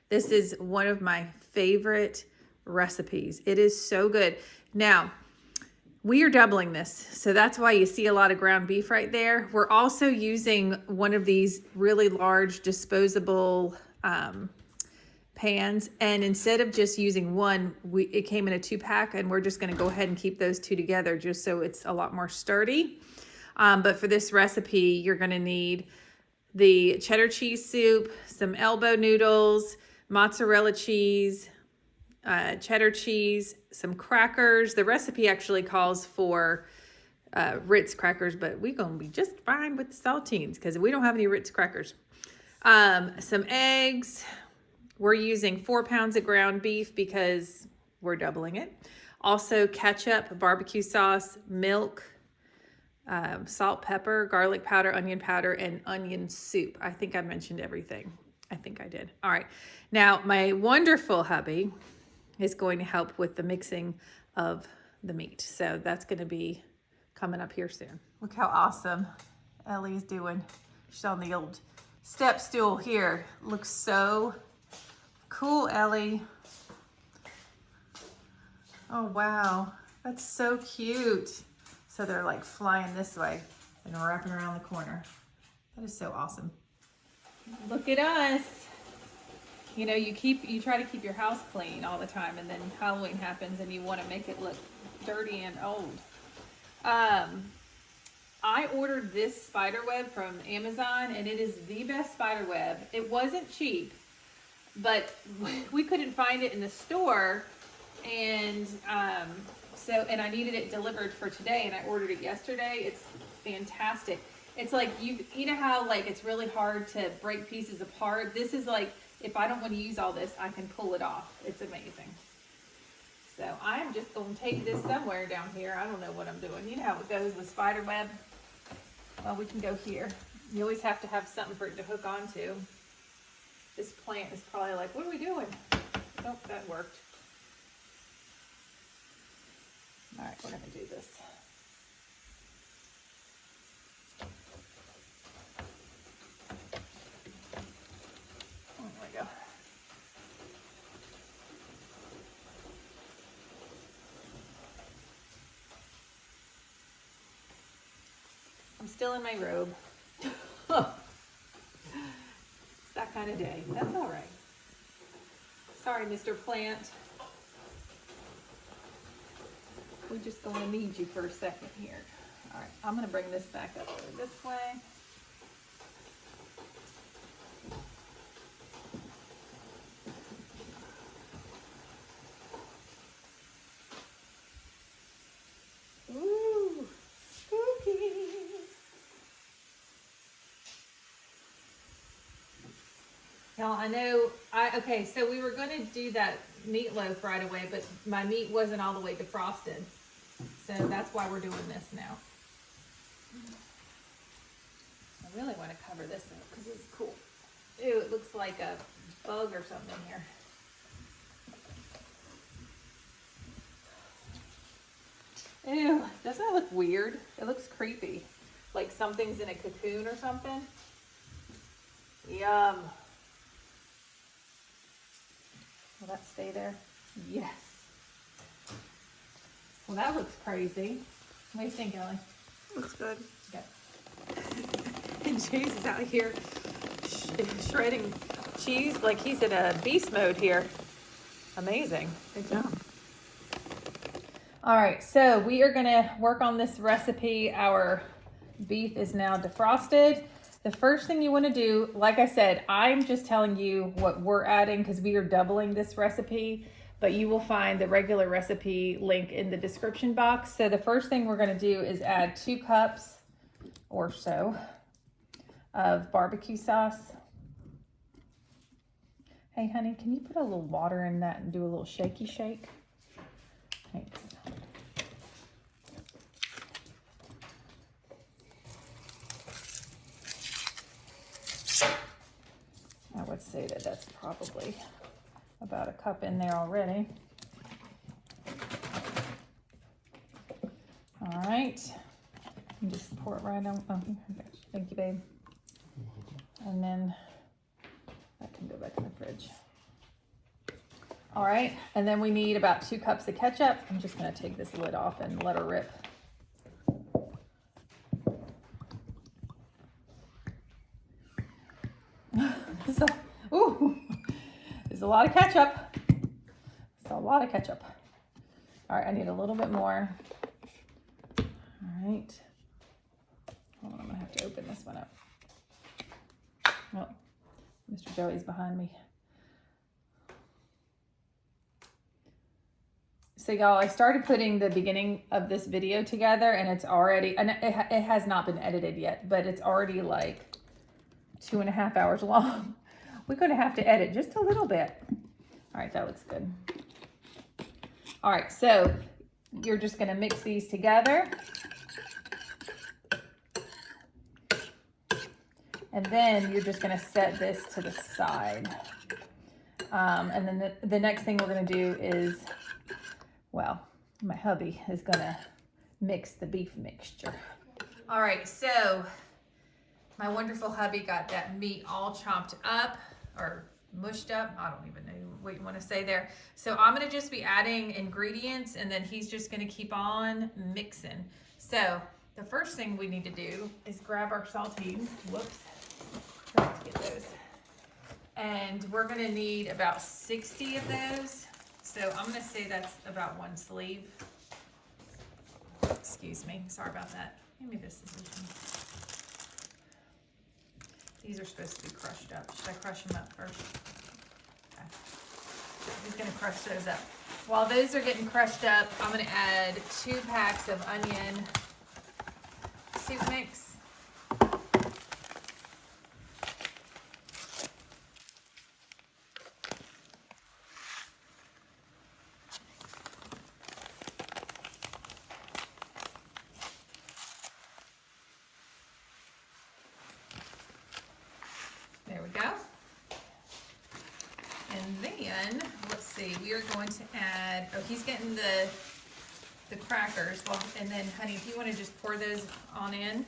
this is one of my favorite recipes. It is so good. Now, we are doubling this, so that's why you see a lot of ground beef right there. We're also using one of these really large disposable pans, and instead of just using one, it came in a 2-pack, and we're just going to go ahead and keep those two together just so it's a lot more sturdy. But for this recipe, you're going to need the cheddar cheese soup, some elbow noodles, mozzarella cheese, cheddar cheese, some crackers. The recipe actually calls for Ritz crackers, but we're going to be just fine with the saltines because we don't have any Ritz crackers. Some eggs. We're using 4 pounds of ground beef because we're doubling it. Also ketchup, barbecue sauce, milk, salt, pepper, garlic powder, and onion soup. I think I mentioned everything. I think I did. All right. Now, my wonderful hubby is going to help with the mixing of the meat. So that's going to be coming up here soon. Look how awesome Ellie's doing. She's on the old step stool here. Looks so cool, Ellie. Oh, wow. That's so cute. So they're like flying this way and wrapping around the corner. That is so awesome. Look at us. You know, you try to keep your house clean all the time, and then Halloween happens and you want to make it look dirty and old. I ordered this spider web from Amazon, and it is the best spider web. It wasn't cheap, but we couldn't find it in the store, and and I needed it delivered for today, and I ordered it yesterday. It's fantastic. It's like, you know how like it's really hard to break pieces apart? This is like, if I don't want to use all this, I can pull it off. It's amazing. So I'm just going to take this somewhere down here. I don't know what I'm doing. You know how it goes with spider web? Well, we can go here. You always have to have something for it to hook onto. This plant is probably like, what are we doing? Nope, that worked. All right, we're going to do this. There we go. I'm still in my robe. It's that kind of day. That's all right. Sorry, Mr. Plant. We're just going to need you for a second here. All right, I'm going to bring this back up over this way. Ooh, spooky. Y'all, I know, okay, so we were going to do that meatloaf right away, but my meat wasn't all the way defrosted. So that's why we're doing this now. I really want to cover this up because it's cool. Ew, it looks like a bug or something here. Ew, doesn't that look weird? It looks creepy. Like something's in a cocoon or something. Yum. Will that stay there? Yes. Well, that looks crazy. What do you think, Ellie? Looks good. Okay. And Chase is out here shredding cheese like he's in a beast mode here. Amazing. Good job. All right, so we are gonna work on this recipe. Our beef is now defrosted. The first thing you wanna do, like I said, I'm just telling you what we're adding because we are doubling this recipe, but you will find the regular recipe link in the description box. So the first thing we're gonna do is add 2 cups or so of barbecue sauce. Hey honey, can you put a little water in that and do a little shaky shake? Thanks. I would say that that's probably about a cup in there already. All right, and just pour it right on. Oh, here, I got you. Thank you, babe. And then that can go back in the fridge. All right, and then we need about 2 cups of ketchup. I'm just gonna take this lid off and let her rip. So, ooh, there's a lot of ketchup. It's a lot of ketchup. All right, I need a little bit more. All right. Hold on, I'm gonna have to open this one up. Oh, Mr. Joey's behind me. So y'all, I started putting the beginning of this video together and it's already, and it has not been edited yet, but it's already like 2.5 hours long. We're gonna have to edit just a little bit. All right, that looks good. All right, so you're just gonna mix these together. And then you're just gonna set this to the side. And then the next thing we're gonna do is, well, my hubby is gonna mix the beef mixture. All right, so my wonderful hubby got that meat all chopped up or mushed up. I don't even know what you want to say there. So I'm gonna just be adding ingredients and then he's just gonna keep on mixing. So the first thing we need to do is grab our saltines. Whoops, let's get those. And we're gonna need about 60 of those. So I'm gonna say that's about 1 sleeve. Excuse me, sorry about that. Give me this solution. These are supposed to be crushed up. Should I crush them up first? Okay. I'm just gonna crush those up. While those are getting crushed up, I'm gonna add 2 packs of onion soup mix. There we go. And then, let's see, we are going to add, oh, he's getting the crackers. Well, and then, honey, if you want to just pour those on in.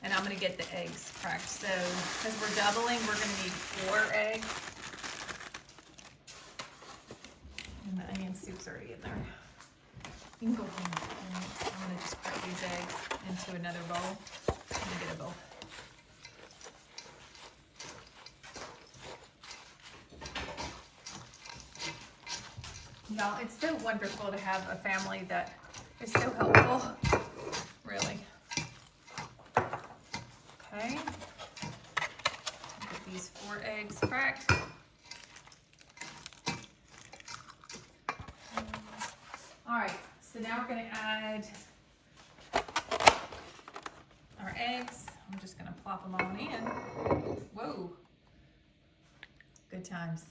And I'm going to get the eggs cracked. So, because we're doubling, we're going to need 4 eggs. And the onion soup's already in there. You can go home. I'm going to just put these eggs into another bowl. I'm going to get a bowl. Y'all, it's so wonderful to have a family that is so helpful. Really. Okay. Get these 4 eggs cracked. All right, so now we're gonna add our eggs. I'm just gonna plop them all in. Whoa. Good times.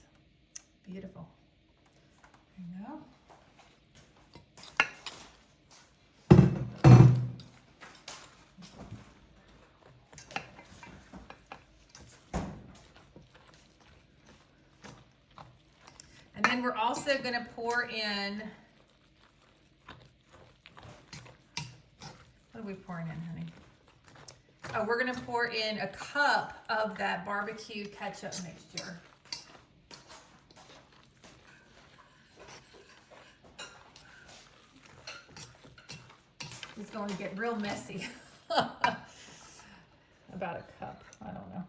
Beautiful. There you go. And then we're also going to pour in, what are we pouring in, honey? Oh, we're going to pour in a cup of that barbecue ketchup mixture. It's going to get real messy. About a cup, I don't know.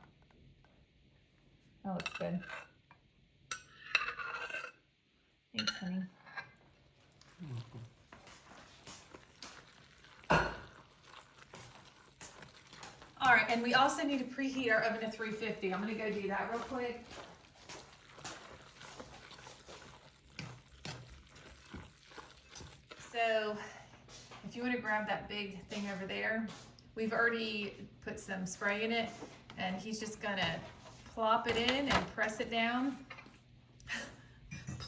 That looks good. Thanks, honey. All right, and we also need to preheat our oven to 350. I'm gonna go do that real quick. So, if you want to grab that big thing over there, we've already put some spray in it, and he's just gonna plop it in and press it down.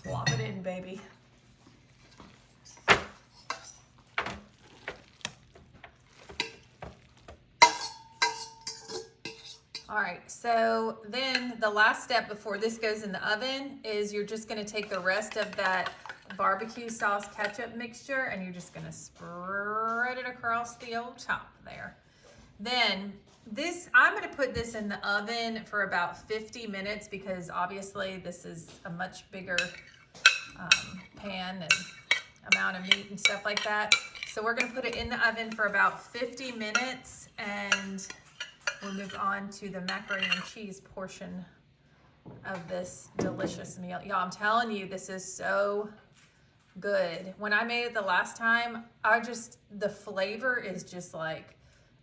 Plop it in, baby. All right, so then the last step before this goes in the oven is you're just gonna take the rest of that barbecue sauce ketchup mixture and you're just gonna spread it across the old top there. Then I'm gonna put this in the oven for about 50 minutes because obviously this is a much bigger pan and amount of meat and stuff like that. So we're gonna put it in the oven for about 50 minutes and we'll move on to the macaroni and cheese portion of this delicious meal. Y'all, I'm telling you, this is so good. When I made it the last time, the flavor is just like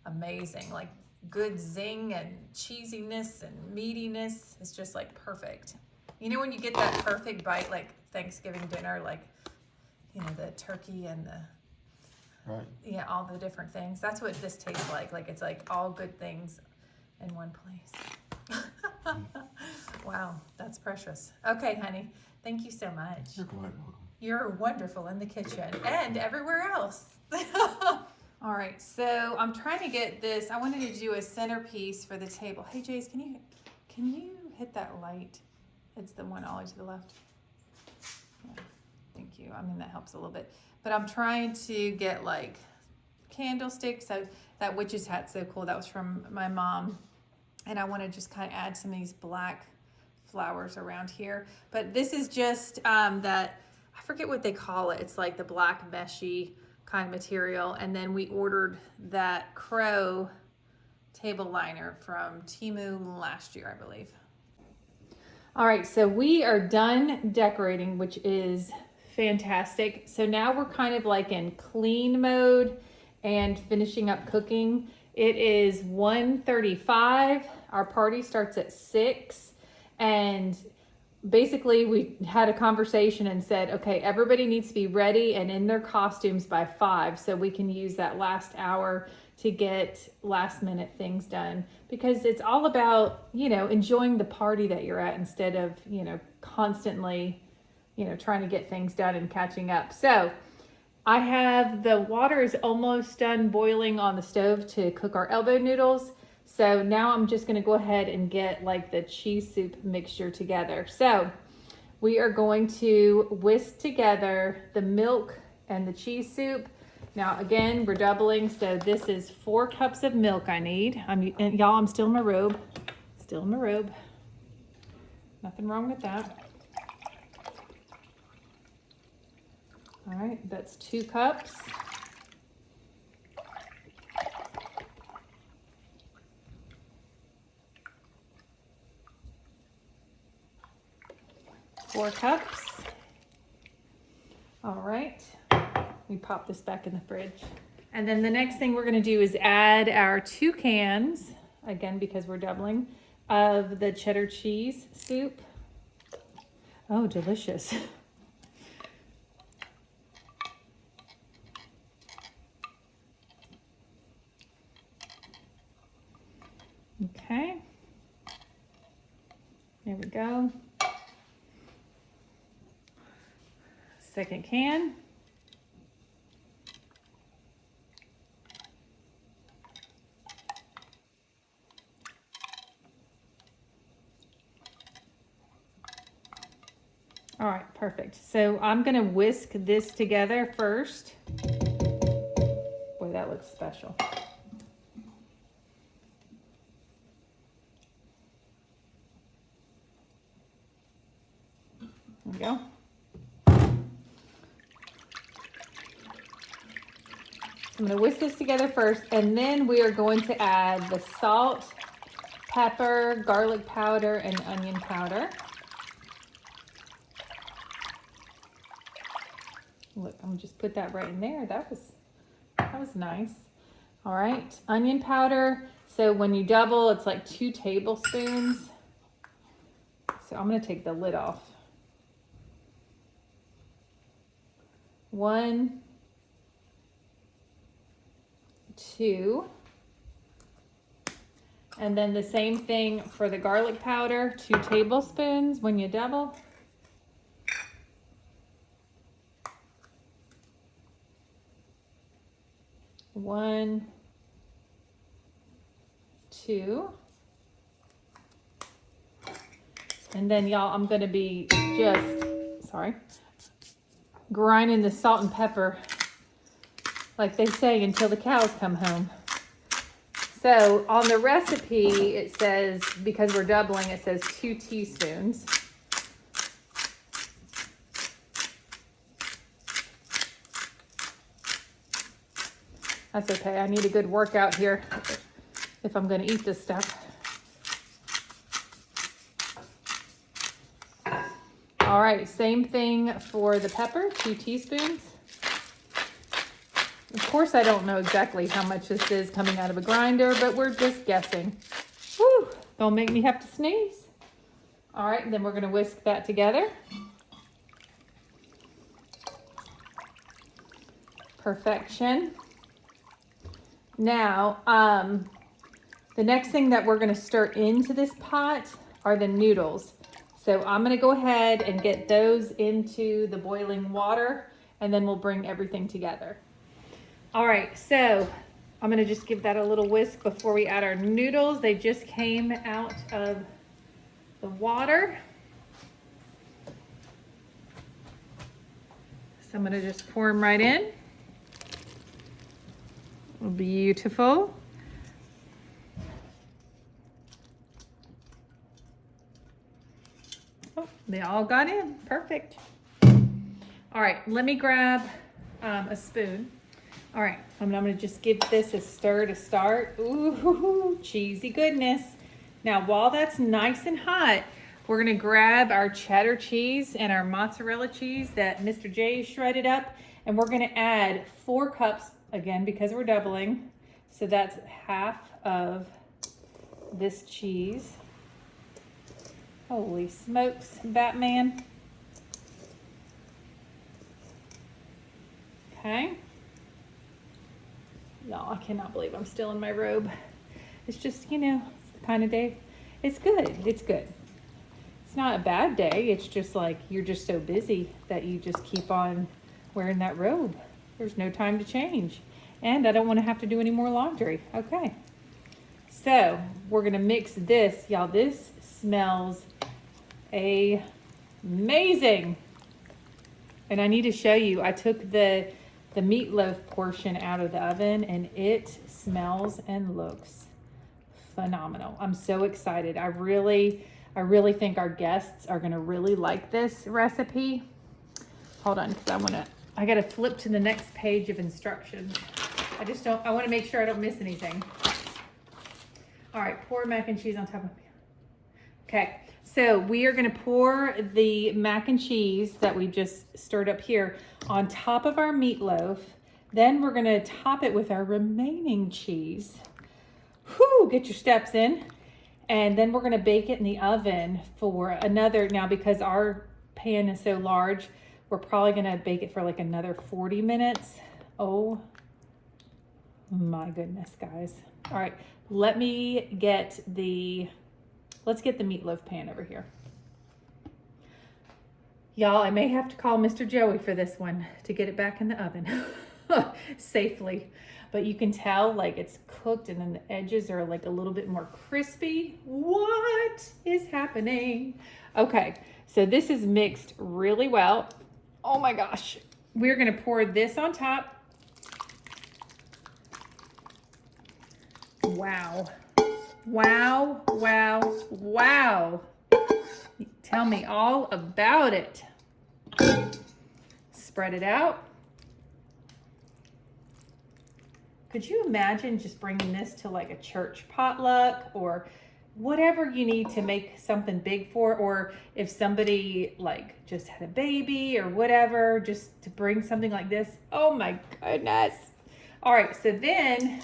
amazing. Like good zing and cheesiness and meatiness. It's just like perfect. You know when you get that perfect bite, like Thanksgiving dinner, like, you know, the turkey and the, Right. yeah, all the different things. That's what this tastes like. Like it's like all good things in one place. Wow, that's precious. Okay, honey, thank you so much. You're quite welcome. You're wonderful in the kitchen and everywhere else. All right, so I'm trying to get this. I wanted to do a centerpiece for the table. Hey, Jace, can you hit that light? It's the one all the way to the left. Yeah, thank you. I mean, that helps a little bit. But I'm trying to get like candlesticks. So that witch's hat's so cool. That was from my mom. And I want to just kind of add some of these black flowers around here. But this is just that, I forget what they call it. It's like the black meshy kind of material. And then we ordered that crow table liner from Temu last year, I believe. All right, so we are done decorating, which is fantastic. So now we're kind of like in clean mode and finishing up cooking. It is 1:35. Our party starts at 6, and basically we had a conversation and said, okay, everybody needs to be ready and in their costumes by 5 so we can use that last hour to get last minute things done, because it's all about, you know, enjoying the party that you're at instead of, you know, constantly, you know, trying to get things done and catching up. So I have, the water is almost done boiling on the stove to cook our elbow noodles. So now I'm just gonna go ahead and get like the cheese soup mixture together. So we are going to whisk together the milk and the cheese soup. Now again, we're doubling, so this is 4 cups of milk I need. And y'all, I'm still in my robe. Still in my robe. Nothing wrong with that. All right, that's 2 cups. Four cups. All right, we pop this back in the fridge. And then the next thing we're gonna do is add our 2 cans, again, because we're doubling, of the cheddar cheese soup. Oh, delicious. Okay, there we go. Second can. All right, perfect. So I'm gonna whisk this together first. Boy, that looks special. There we go. I'm going to whisk this together first, and then we are going to add the salt, pepper, garlic powder, and onion powder. Look, I'm gonna just put that right in there. That was nice. All right, onion powder. So when you double, it's like 2 tablespoons. So I'm gonna take the lid off. 1, 2, and then the same thing for the garlic powder, 2 tablespoons when you double. One, 2, and then y'all, I'm gonna be grinding the salt and pepper, like they say, until the cows come home. So on the recipe, it says, because we're doubling, it says 2 teaspoons. That's okay. I need a good workout here if I'm going to eat this stuff. All right, same thing for the pepper, 2 teaspoons. Of course, I don't know exactly how much this is coming out of a grinder, but we're just guessing. Whew, don't make me have to sneeze. All right, then we're going to whisk that together. Perfection. Now, the next thing that we're going to stir into this pot are the noodles. So I'm going to go ahead and get those into the boiling water, and then we'll bring everything together. All right, so I'm going to just give that a little whisk before we add our noodles. They just came out of the water. So I'm going to just pour them right in. Beautiful. Oh, they all got in. Perfect. All right, let me grab a spoon. All right, I'm gonna just give this a stir to start. Ooh, cheesy goodness. Now, while that's nice and hot, we're gonna grab our cheddar cheese and our mozzarella cheese that Mr. J shredded up, and we're gonna add 4 cups again, because we're doubling. So that's half of this cheese. Holy smokes, Batman. Okay. Y'all, I cannot believe I'm still in my robe. It's just, you know, it's the kind of day. It's good. It's good. It's not a bad day. It's just like you're just so busy that you just keep on wearing that robe. There's no time to change. And I don't want to have to do any more laundry. Okay. So we're going to mix this. Y'all, this smells amazing. And I need to show you, I took the meatloaf portion out of the oven and it smells and looks phenomenal. I'm so excited. I really think our guests are going to really like this recipe. Hold on, because I got to flip to the next page of instructions. I want to make sure I don't miss anything. All right, pour mac and cheese on top of it. Okay, so we are going to pour the mac and cheese that we just stirred up here on top of our meatloaf. Then we're going to top it with our remaining cheese. Whew, get your steps in. And then we're going to bake it in the oven for another, now because our pan is so large, we're probably going to bake it for like another 40 minutes. Oh my goodness, guys. All right, let's get the meatloaf pan over here. Y'all, I may have to call Mr. Joey for this one to get it back in the oven safely. But you can tell like it's cooked and then the edges are like a little bit more crispy. What is happening? Okay, so this is mixed really well. Oh my gosh. We're gonna pour this on top. Wow. Wow, wow, wow. Tell me all about it. Spread it out. Could you imagine just bringing this to like a church potluck or whatever you need to make something big for, or if somebody like just had a baby or whatever, just to bring something like this. Oh my goodness. All right, so then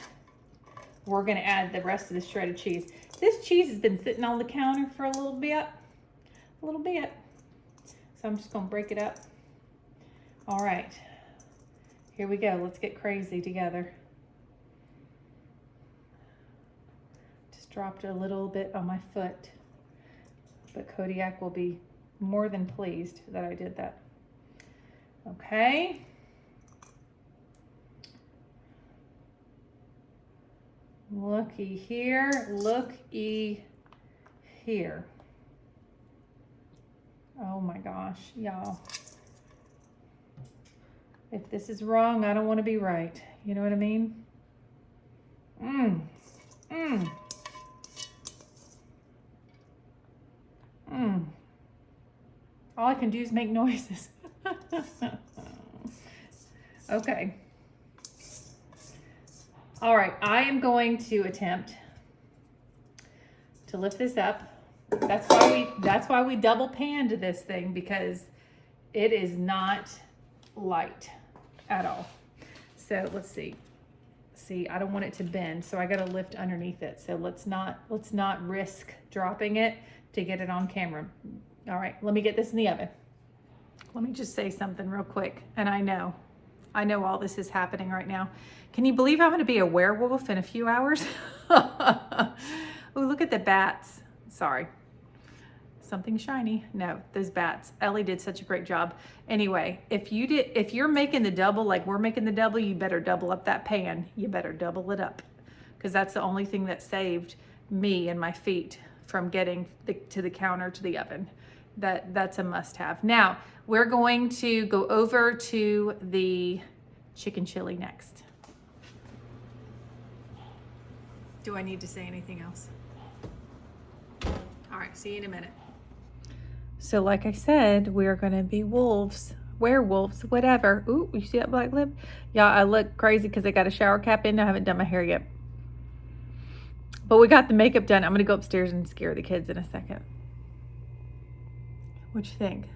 we're gonna add the rest of the shredded cheese. This cheese has been sitting on the counter for a little bit. So I'm just gonna break it up. All right, here we go. Let's get crazy together. Just dropped a little bit on my foot, but Kodiak will be more than pleased that I did that. Okay. Looky here, looky here. Oh my gosh, y'all. If this is wrong, I don't want to be right. You know what I mean? All I can do is make noises. Okay. All right, I am going to attempt to lift this up. That's why we double panned this thing, because it is not light at all. So let's see. See, I don't want it to bend, so I got to lift underneath it. So let's not risk dropping it to get it on camera. All right, let me get this in the oven. Let me just say something real quick. And I know all this is happening right now. Can you believe I'm going to be a werewolf in a few hours? Oh, look at the bats. Sorry. Something shiny. No, those bats. Ellie did such a great job. Anyway, if you're making the double like we're making the double, you better double up that pan. You better double it up, because that's the only thing that saved me and my feet from getting to the counter to the oven. That's a must-have. Now, we're going to go over to the chicken chili next. Do I need to say anything else? All right, see you in a minute. So like I said, we're gonna be werewolves, whatever. Ooh, you see that black lip? Y'all, I look crazy because I got a shower cap in. I haven't done my hair yet. But we got the makeup done. I'm gonna go upstairs and scare the kids in a second. What you think?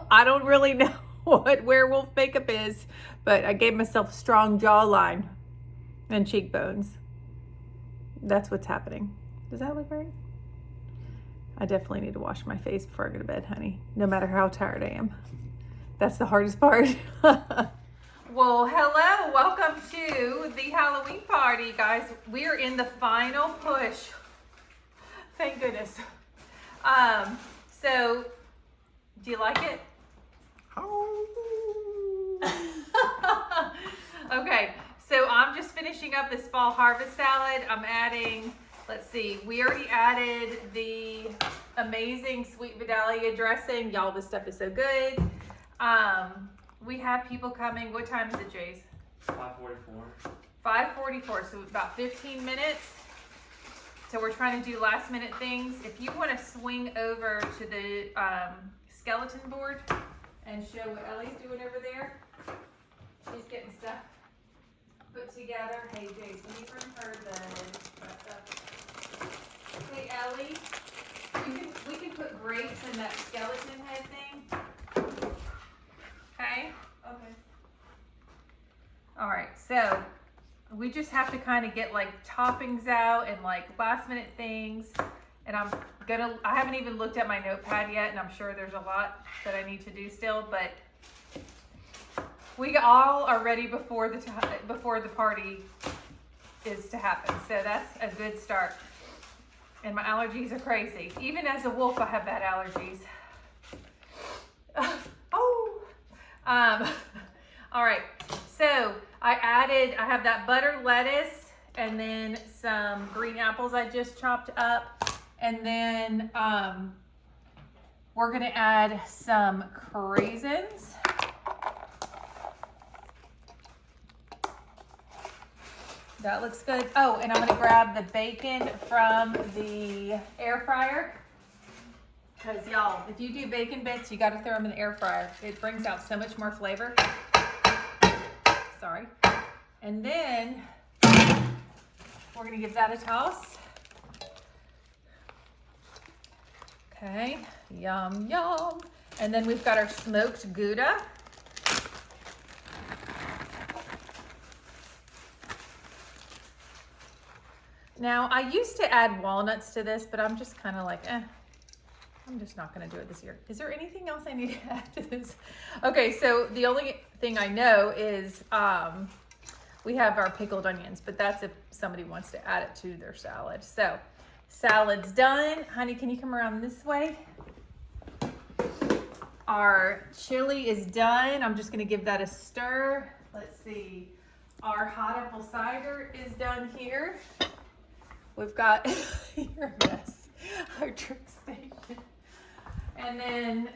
I don't really know. what werewolf makeup is, but I gave myself a strong jawline and cheekbones. That's what's happening. Does that look right? I definitely need to wash my face before I go to bed, honey, no matter how tired I am. That's the hardest part. Well, hello, welcome to the Halloween party, guys. We are in the final push. Thank goodness. So, do you like it? Okay, so I'm just finishing up this fall harvest salad. I'm adding, let's see, we already added the amazing sweet Vidalia dressing. Y'all, this stuff is so good. We have people coming. What time is it, Jace? 5:44. 5:44, so about 15 minutes. So we're trying to do last minute things. If you want to swing over to the skeleton board and show what Ellie's doing over there. She's getting stuff put together. Hey, Jace, let me bring her the stuff. Hey, Ellie, we can put grapes in that skeleton head thing. Okay? Okay. All right, so we just have to kind of get like toppings out and like last minute things. And I haven't even looked at my notepad yet, and I'm sure there's a lot that I need to do still, but we all are ready before the party is to happen. So that's a good start. And my allergies are crazy. Even as a wolf, I have bad allergies. All right, so I have that butter lettuce and then some green apples I just chopped up. And then we're gonna add some craisins. That looks good. Oh, and I'm gonna grab the bacon from the air fryer. Because y'all, if you do bacon bits, you gotta throw them in the air fryer. It brings out so much more flavor. Sorry. And then we're gonna give that a toss. Okay, yum, yum. And then we've got our smoked Gouda. Now, I used to add walnuts to this, but I'm just kind of like, I'm just not going to do it this year. Is there anything else I need to add to this? Okay, so the only thing I know is we have our pickled onions, but that's if somebody wants to add it to their salad. So, salad's done. Honey, can you come around this way? Our chili is done. I'm just going to give that a stir. Let's see. Our hot apple cider is done here. We've got, you're a mess, our trick station. And then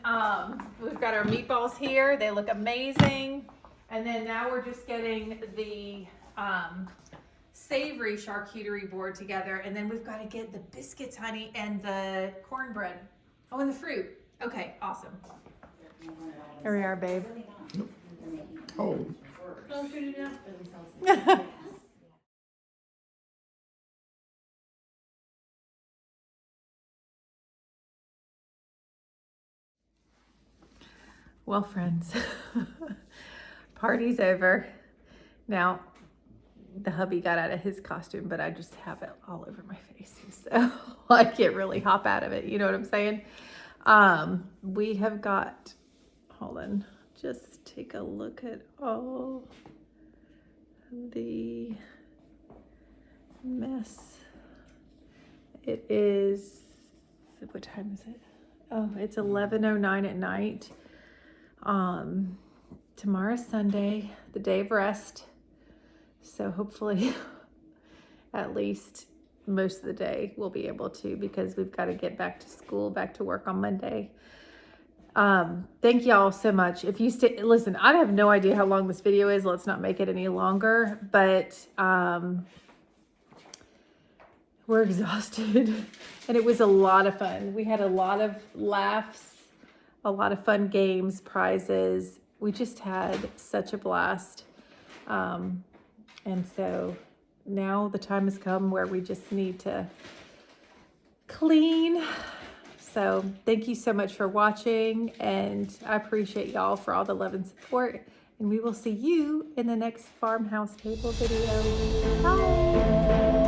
we've got our meatballs here. They look amazing. And then now we're just getting the savory charcuterie board together. And then we've got to get the biscuits, honey, and the cornbread. Oh, and the fruit. Okay, awesome. Here we are, babe. Oh. Well, friends, party's over. Now, the hubby got out of his costume, but I just have it all over my face. So I can't really hop out of it. You know what I'm saying? We have got, hold on, just take a look at all the mess. It is, what time is it? Oh, it's 11:09 at night. Tomorrow's Sunday, the day of rest. So hopefully at least most of the day we'll be able to, because we've got to get back to school, back to work on Monday. Thank y'all so much. If you listen, I have no idea how long this video is. Let's not make it any longer, but, we're exhausted and it was a lot of fun. We had a lot of laughs, a lot of fun games, prizes. We just had such a blast. And so now the time has come where we just need to clean. So thank you so much for watching, and I appreciate y'all for all the love and support. And we will see you in the next Farmhouse Table video. Bye.